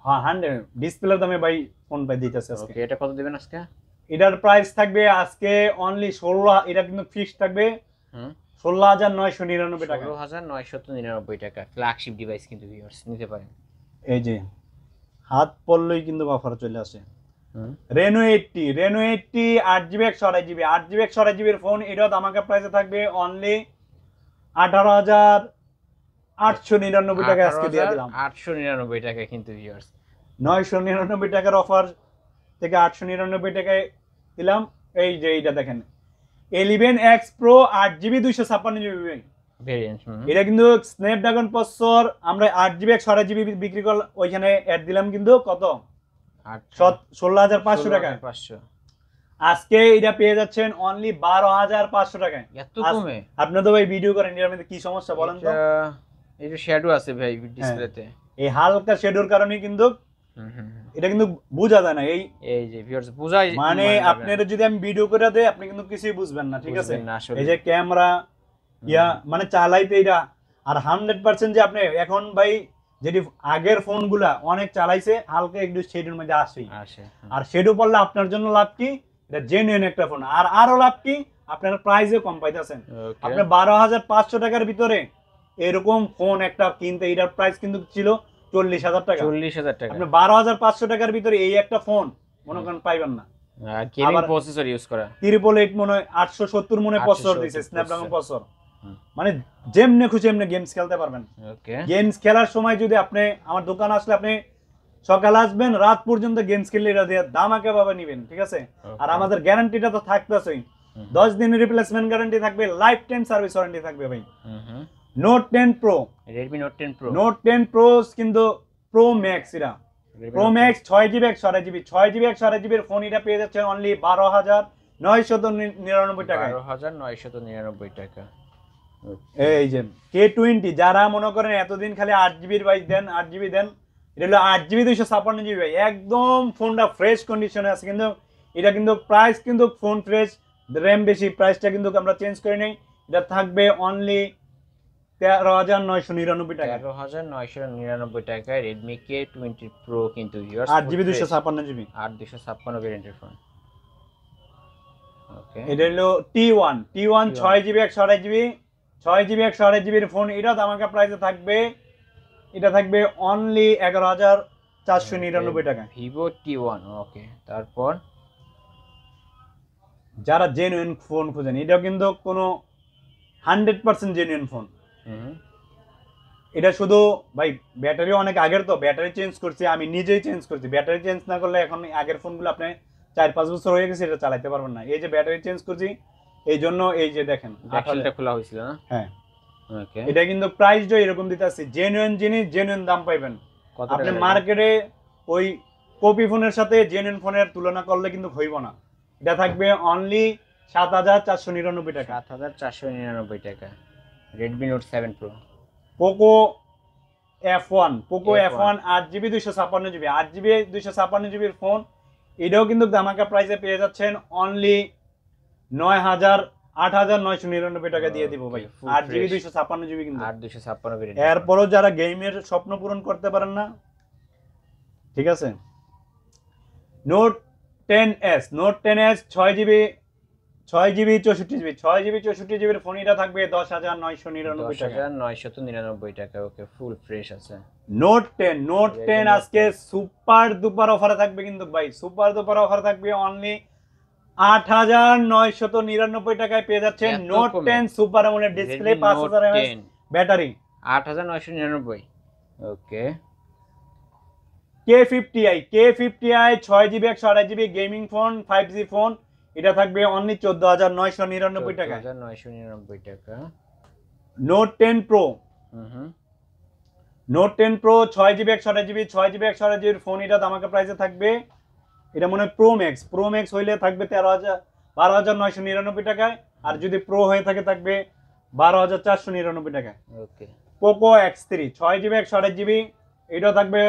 হ্যাঁ 100 ডিসপ্লের দামে ভাই ফোন পাই দিতেছে আজকে। ওকে, এটা কত দিবেন আজকে? এটার প্রাইস থাকবে আজকে অনলি 16, এটা কিন্তু ফিক্সড থাকবে 16,999 টাকা। 16,999 টাকা ফ্ল্যাগশিপ ডিভাইস কিন্তু ভিউয়ার্স নিতে পারেন। এই যে হাত পড়লেই কিন্তু অফার চলে আসে। Reno 80 8GB 128GB 8GB 128GB এর ফোন, এটাও আমাকে প্রাইসে থাকবে অনলি 18,899 টাকা আজকে দিয়ে দিলাম। 899 টাকা কিন্তু ভিউয়ার্স, 999 টাকার অফার থেকে 899 টাকায় দিলাম। এই যে এইটা দেখেন 11X Pro 8GB 256GB variant. এটা কিন্তু স্ন্যাপড্রাগন প্রসেসর, আমরা 8GB 128GB বিক্রি করলাম, ওইখানে অ্যাড দিলাম কিন্তু কত 16,500 টাকায়। আজকে এটা পেয়ে যাচ্ছেন অনলি 12,500 টাকায়। এত কমে? আপনি তো ভাই ভিডিও করেন, এর মধ্যে কি সমস্যা বলেন তো? এই যে শ্যাডো আছে ভাই ডিসপ্লেতে, এই হালকা শ্যাডোর কারণে কিন্তু এটা কিন্তু বোঝা যায় না। এই যে ভিউয়ার্স বুঝাই, মানে আপনারা যদি আমি ভিডিও করে দেই আপনি কিন্তু কিছুই বুঝবেন না, ঠিক আছে? এই যে ক্যামেরা মানে চালাইতে এটা, আর 100% যে আপনি এখন ভাই যেটি আগের ফোনগুলা অনেক চালাইছে হালকা একটু শেডের মধ্যে আসে, আর শেডো পড়লে আপনার জন্য লাভ কি, এটা জেনুইন একটা ফোন। আর আরো লাভ কি, আপনার প্রাইসে কম পাইতেছেন। আপনি 12,500 টাকার ভিতরে এরকম ফোন একটা কিনতে, এটার প্রাইস কিন্তু ছিল 40,000 টাকা। 40,000 টাকা আপনি 12,500 টাকার ভিতরে এই একটা ফোন মনে করেন পাইবেন না। গেমিং প্রসেসর ইউজ করা 888 মনে হয় 870 মনে প্রসেসর দিয়েছে, স্ন্যাপড্রাগন প্রসেসর। মানে যেমনে খুশি এমনি গেমস খেলতে পারবেন। ওকে, গেমস গেমস খেলার সময় যদি আপনি আমার দোকান আসলে আপনি সকাল আসবেন রাত পর্যন্ত গেমস খেললে এটা দিয়ে দামাকে ভাবে নেবেন, ঠিক আছে? আর আমাদের গ্যারান্টিটা তো থাকতেছেই, 10 দিনের রিপ্লেসমেন্ট গ্যারান্টি থাকবে, লাইফ টাইম সার্ভিস ওয়ারেন্টি থাকবে ভাই। Note 10 Pro, Redmi Note 10 Pro, Note 10 Pro কিন্তু Pro Max, এটা Pro Max 6GB 128GB 6GB 128GB এর ফোন, এটা পেয়ে যাচ্ছে অনলি 12,999 টাকায়। 12,999 টাকা। এই যে K20, যারা মনে করেন এতদিন খালি 8GB দেন 8GB দেন, এটা হলো 8GB 256GB ভাই, একদম ফোনটা ফ্রেশ কন্ডিশনে আছে। কিন্তু এটা কিন্তু প্রাইস কিন্তু ফোন ফ্রেশ, র্যাম বেশি, প্রাইসটা কিন্তু আমরা চেঞ্জ করে নেই। এটা থাকবে অনলি 13,999 টাকা। 13,999 টাকায় Redmi K20 Pro কিন্তু ভিউয়ার্স, 8GB 256GB 8/256 ভেরিয়েন্টের ফোন। ওকে, এটা হলো T1 6GB 128GB এর ফোন, এটা আমাকে প্রাইসে থাকবে, এটা থাকবে অনলি 11,499 টাকা। Vivo T1। ওকে, তারপর যারা জেনুইন ফোন খুঁজেন, এটাও কিন্তু কোনো 100% জেনুইন ফোন। এটা শুধু ভাই ব্যাটারি অনেক আগের, তো ব্যাটারি চেঞ্জ করছি, আমি নিজেই চেঞ্জ করছি। ব্যাটারি চেঞ্জ না করলে এখন আগের ফোনগুলো আপনি 4-5 বছর হয়ে গেছে, এটা চালাতে পারবেন না। এই যে ব্যাটারি চেঞ্জ করছি, এই জন্য এই যে দেখেন ব্যাটারিটা খোলা হয়েছিল না? হ্যাঁ। ওকে, এটা কিন্তু প্রাইসটা এরকম দিতে আছে, জেনুইন জিনিস জেনুইন দাম পাইবেন। আপনি মার্কেটে ওই কপি ফোনের সাথে জেনুইন ফোনের তুলনা করলে কিন্তু হইব না। এটা থাকবে অনলি 7,499 টাকা। 7,499 টাকা। Redmi Note 7 Pro, Poco F1 8GB 256GB 8GB 256GB এর ফোন, এটাও কিন্তু ধামাকা প্রাইসে পেয়ে যাচ্ছেন অনলি 8,999 টাকা দিয়ে দিব ভাই। 8GB 256GB কিন্তু 8/256 ভেরিয়েন্ট। এরপরও যারা গেমের স্বপ্ন পূরণ করতে পারেন না, ঠিক আছে, Note 10s 6GB 64GB এর ফোন, এটা থাকবে 10,999 টাকা। 10,999 টাকা। ওকে, ফুল ফ্রেশ আছে। Note 10 আজকে সুপার দুপার অফারে থাকবে কিন্তু ভাই, সুপার দুপার অফারে থাকবে অনলি 8,999 টাকায় পেয়ে যাচ্ছেন Note 10 super AMOLED display, 5000 mAh battery, 8,999। Okay, K50i 6GB 128GB gaming phone, 5G phone, এটা থাকবে অনলি 14,999 টাকায়। 14,999 টাকা। Note 10 pro, hmm. Note 10 pro 6GB 128GB 6GB 128GB phone, এটা ধামাকা প্রাইসে থাকবে। এটা মনে হয় প্রো ম্যাক্স হইলে থাকবে 12,999 টাকায়, আর যদি প্রো হয়ে থাকে থাকবে 12,499 টাকায়। ওকে। পোকো X3 6GB 128GB, এটাও থাকবে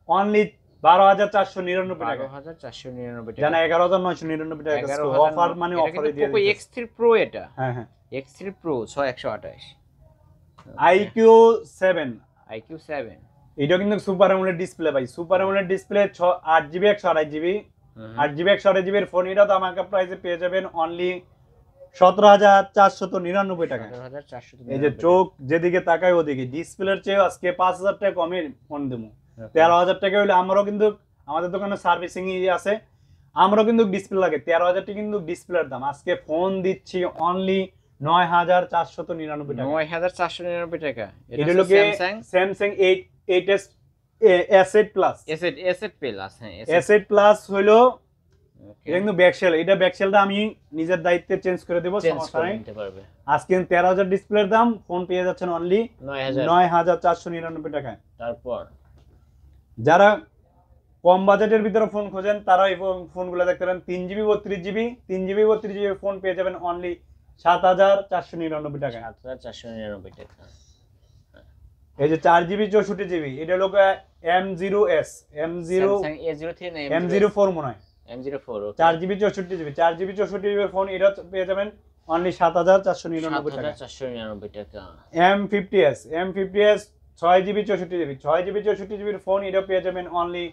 অনলি 12,499 টাকা। 12,499 টাকা। জানা 11,999 টাকা অফার, মানে অফারে দিয়ে পোকো দিচ্ছে। X3 Pro এটা। হ্যাঁ হ্যাঁ। X3 Pro 6128। IQ7, IQ7 এটা কিন্তু সুপার অ্যামোলেড ডিসপ্লে ভাই, super AMOLED display 8GB 128GB 8GB 128GB এর ফোন, এটা তো আমাকে প্রাইসে পেয়ে যাবেন অনলি 17,499 টাকা। 17,499। এই যে চোখ যেদিকে তাকায় ওদিকে, ডিসপ্লের চেয়ে আজকে 5,000 টাকা কমে ফোন দেবো। 13,000 টাকা হইলে আমারও কিন্তু, আমাদের দোকানে সার্ভিসিং আছে, আমারও কিন্তু ডিসপ্লে লাগে। 13,000 টাকা কিন্তু ডিসপ্লের দাম, আজকে ফোন দিচ্ছি অনলি 9,499 টাকা। 9,499 টাকা। এটা হলো Samsung 8s S8 plus. S8 plus. হ্যাঁ, S8 প্লাস হলো, ওকে। এটা কিন্তু ব্যাকশেল, এটা ব্যাকশেলটা আমি নিজের দায়িত্বে চেঞ্জ করে দেব, চেঞ্জ সমস্যা করে নাই। নিতে পারবে। আজকে 13,000 ডিসপ্লের দাম, ফোন পেয়ে যাচ্ছেন অনলি 9,499 টাকায়। তারপর যারা কম বাজেটের ভিতরে ফোন খোঁজেন তারা এই ফোনগুলো দেখতে পারেন। 3GB 32GB ফোন পেয়ে যাবেন অনলি 7,499 টাকায়। 7,499 টাকা। এই যে 4GB 64GB, এটা হলো M0s Samsung A03 না M04 মনে হয়, M04। 4GB 64GB ফোন, এটা পেয়ে যাবেন অনলি 7,499 টাকা। 7,499 টাকা। M50s 6GB 64GB ফোন, এটা পেয়ে যাবেন অনলি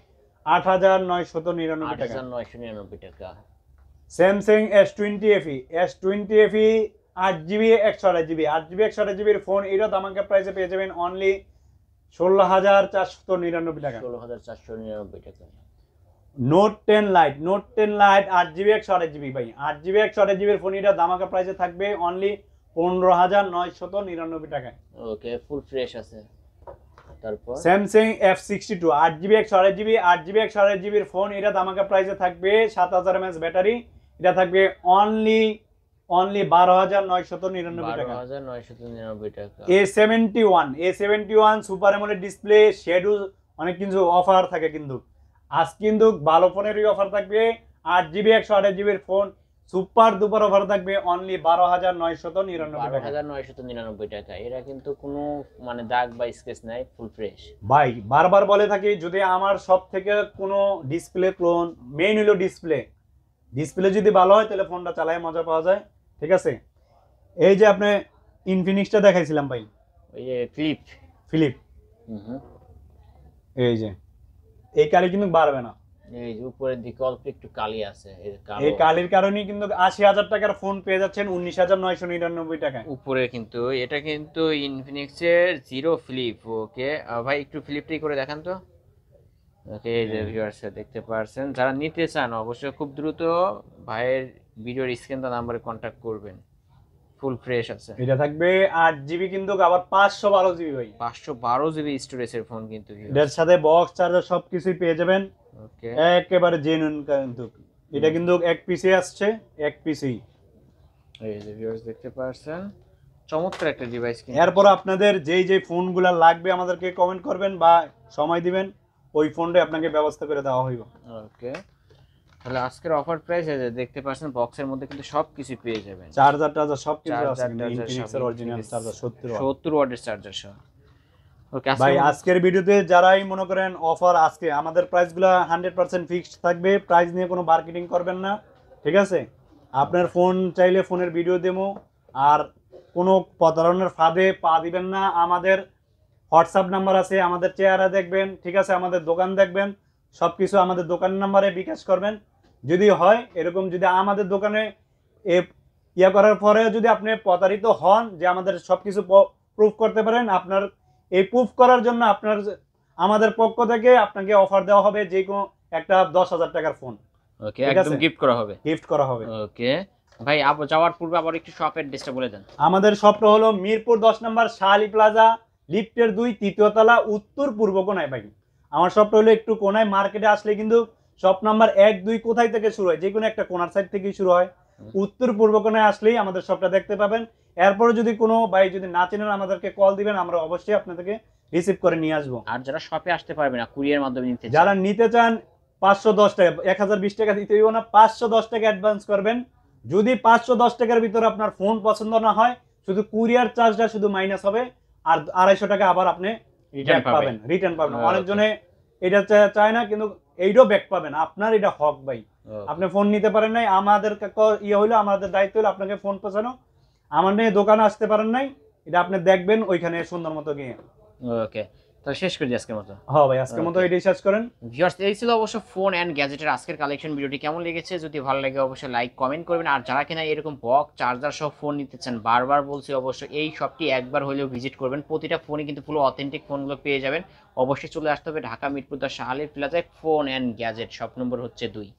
8,999 টাকা। 8,999 টাকা। Samsung S20 FE 8GB 128GB phone, এটা আমাকে প্রাইসে পেয়ে যাবেন অনলি 16,499 টাকা। 16,499 টাকা। নোট 10 লাইট 8GB 128GB ভাই, 8GB 128GB ফোন, এটা ধামাকা প্রাইসে থাকবে অনলি 15,999 টাকায়। ওকে, ফুল ফ্রেশ আছে। তারপর Samsung F62 8GB 128GB phone, এটা ধামাকা প্রাইসে থাকবে 7,000 mAh ব্যাটারি, এটা থাকবে অনলি 12,999 টাকা। 12,999 টাকা। A71 super AMOLED display, schedule, অনেক কিছু অফার থাকে কিন্তু আজ কিন্তু ভালো ফোনেরই অফার থাকবে। 8GB 128GB phone super দুপার offer থাকবে অনলি 12,999 টাকা। 12,999 টাকা। এরা কিন্তু কোনো মানে দাগ বা স্কেচ নাই, ফুল ফ্রেশ ভাই বারবার বলে থাকি, যদি আমার সব থেকে কোনো ডিসপ্লে ক্লোন, মেইন হলো ডিসপ্লে যদি ভালো হয় তাহলে ফোনটা চালায় মজা পাওয়া যায়, ঠিক আছে। এই যে আপনি ইনফিনিক্সটা দেখাইছিলাম ভাই, ওই যে ফিলিপ। এই যে এই কালি কিন্তু বাড়বে না, এই যে উপরের দিকে অল্প একটু কালি আছে, এই কালির কারণে কিন্তু 80,000 টাকার ফোন পেয়ে যাচ্ছেন 19,999 টাকায়। উপরে কিন্তু এটা কিন্তু ইনফিনিক্সের জিরো ফ্লিপ। ওকে ভাই, একটু ফ্লিপটাই করে দেখান তো। ওকে, এই যে ভিউয়ার্স দেখতে পারছেন, যারা নিতে চান অবশ্যই খুব দ্রুত ভাইয়ের ভিডিওর স্ক্রিন দা নাম্বারে কন্টাক্ট করবেন। ফুল ফ্রেশ আছে। এটা থাকবে 8GB কিন্তু আবার 512GB ভাই, 512GB স্টোরেজের ফোন কিন্তু এটার সাথে বক্স চার্জার সবকিছুই পেয়ে যাবেন। ওকে, একেবারে জেনুইন কিন্তু এটা কিন্তু এক পিসে আসছে, এক পিসেই। এই যে ভিউয়ার্স দেখতে পারছেন, চমৎকার একটা ডিভাইস কিন্তু। এরপর আপনাদের যেই ফোনগুলো লাগবে আমাদেরকে কমেন্ট করবেন বা সময় দিবেন, ওই ফোনটা আপনাকে ব্যবস্থা করে দেওয়া হইব। ওকে, তাহলে আজকের অফার প্রাইস এই যে দেখতে পাচ্ছেন, বক্সের মধ্যে কিন্তু সবকিছু পেয়ে যাবেন। চার্জার সবকিছু আছে, ইনফিনিক্সের অরিজিনাল চার্জার 70 ওয়াটের চার্জার সহ। ওকে ভাই, আজকের ভিডিওতে যারাই মনে করেন অফার, আজকে আমাদের প্রাইসগুলো 100% ফিক্সড থাকবে, প্রাইস নিয়ে কোনো মার্কেটিং করবেন না, ঠিক আছে। আপনার ফোন চাইলে ফোনের ভিডিও দেবো, আর কোনো প্রতারণার ফাঁদে পা দিবেন না। আমাদের হোয়াটসঅ্যাপ নাম্বার আছে, আমাদের চেহারা দেখবেন, ঠিক আছে, আমাদের দোকান দেখবেন, সব কিছু আমাদের দোকানের নাম্বারে বিকাশ করবেন। যদি হয় এরকম, যদি আমাদের দোকানে ইয়া করার পরে যদি আপনি প্রতারিত হন, যে আমাদের সব কিছু প্রুফ করতে পারেন, আপনার এই প্রুফ করার জন্য আপনার আমাদের পক্ষ থেকে আপনাকে অফার দেওয়া হবে, যে কোনো একটা 10,000 টাকার ফোন। ওকে, একদম গিফট করা হবে। ওকে ভাই, যাওয়ার পূর্বে আবার একটু শপ অ্যাড্রেসটা বলে দেন। আমাদের শপটা হলো মিরপুর 10 নম্বর শাহালি প্লাজা, লিফটের 2 তৃতীয় তলা, উত্তর পূর্ব কোণায় ভাই। আমার শপটা হলো একটু কোণায়, মার্কেটে আসলে কিন্তু শপ নাম্বার 1-2 কোথায় থেকে শুরু হয়, যে কোনো একটা কোনার সাইড থেকেই শুরু হয়। উত্তর পূর্ব কোণায় আসলেই আমাদের শপটা দেখতে পাবেন। এরপরে যদি কোনো ভাই যদি না চেনেন আমাদেরকে কল দিবেন, আমরা অবশ্যই আপনাদেরকে রিসিভ করে নিয়ে আসবো। আর যারা শপে আসতে পারবে না, কুরিয়ার মাধ্যমে নিতে চান, যারা নিতে চান 510 টাকা, 1020 টাকা দিতে হইব না, 510 টাকা অ্যাডভান্স করবেন। যদি 510 টাকার ভিতরে আপনার ফোন পছন্দ না হয়, শুধু কুরিয়ার চার্জটা শুধু মাইনাস হবে, আর 250 টাকা আবার আপনি রিটার্ন ব্যাক পাবেন, রিটার্ন পাবেন। Okay. অনেকজনে এটা চায় না, কিন্তু এইটাও ব্যাক পাবেন, আপনার এটা হক ভাই। আপনি ফোন নিতে পারেন নাই, আমাদের ইয়ে হইলো, আমাদের দায়িত্ব হলো আপনাকে ফোন পৌঁছানো। আমাদের দোকানে আসতে পারেন নাই, এটা আপনি দেখবেন ওইখানে সুন্দর মতো গিয়ে। ওকে, তাহলে শেষ করে দিই আজকের মতো। হ্যাঁ ভাই, আজকের মতো Okay. এটাই শেষ করেন। ভিউয়ার্স, এই ছিল অবশ্য ফোন অ্যান্ড গ্যাজেটের আজকের কালেকশন। ভিডিওটি কেমন লেগেছে, যদি ভালো লাগে অবশ্যই লাইক কমেন্ট করবেন। আর যারা কিনা এরকম বক্স চার্জার সহ ফোন নিতে চান, বারবার বলছি অবশ্যই এই শপটি একবার হলেও ভিজিট করবেন। প্রতিটা ফোনে কিন্তু পুরো অথেন্টিক ফোনগুলো পেয়ে যাবেন। অবশ্যই চলে আসতে হবে ঢাকা মিরপুর 10 শাহ আলী প্লাজায় phone and gadget, shop number হচ্ছে 2।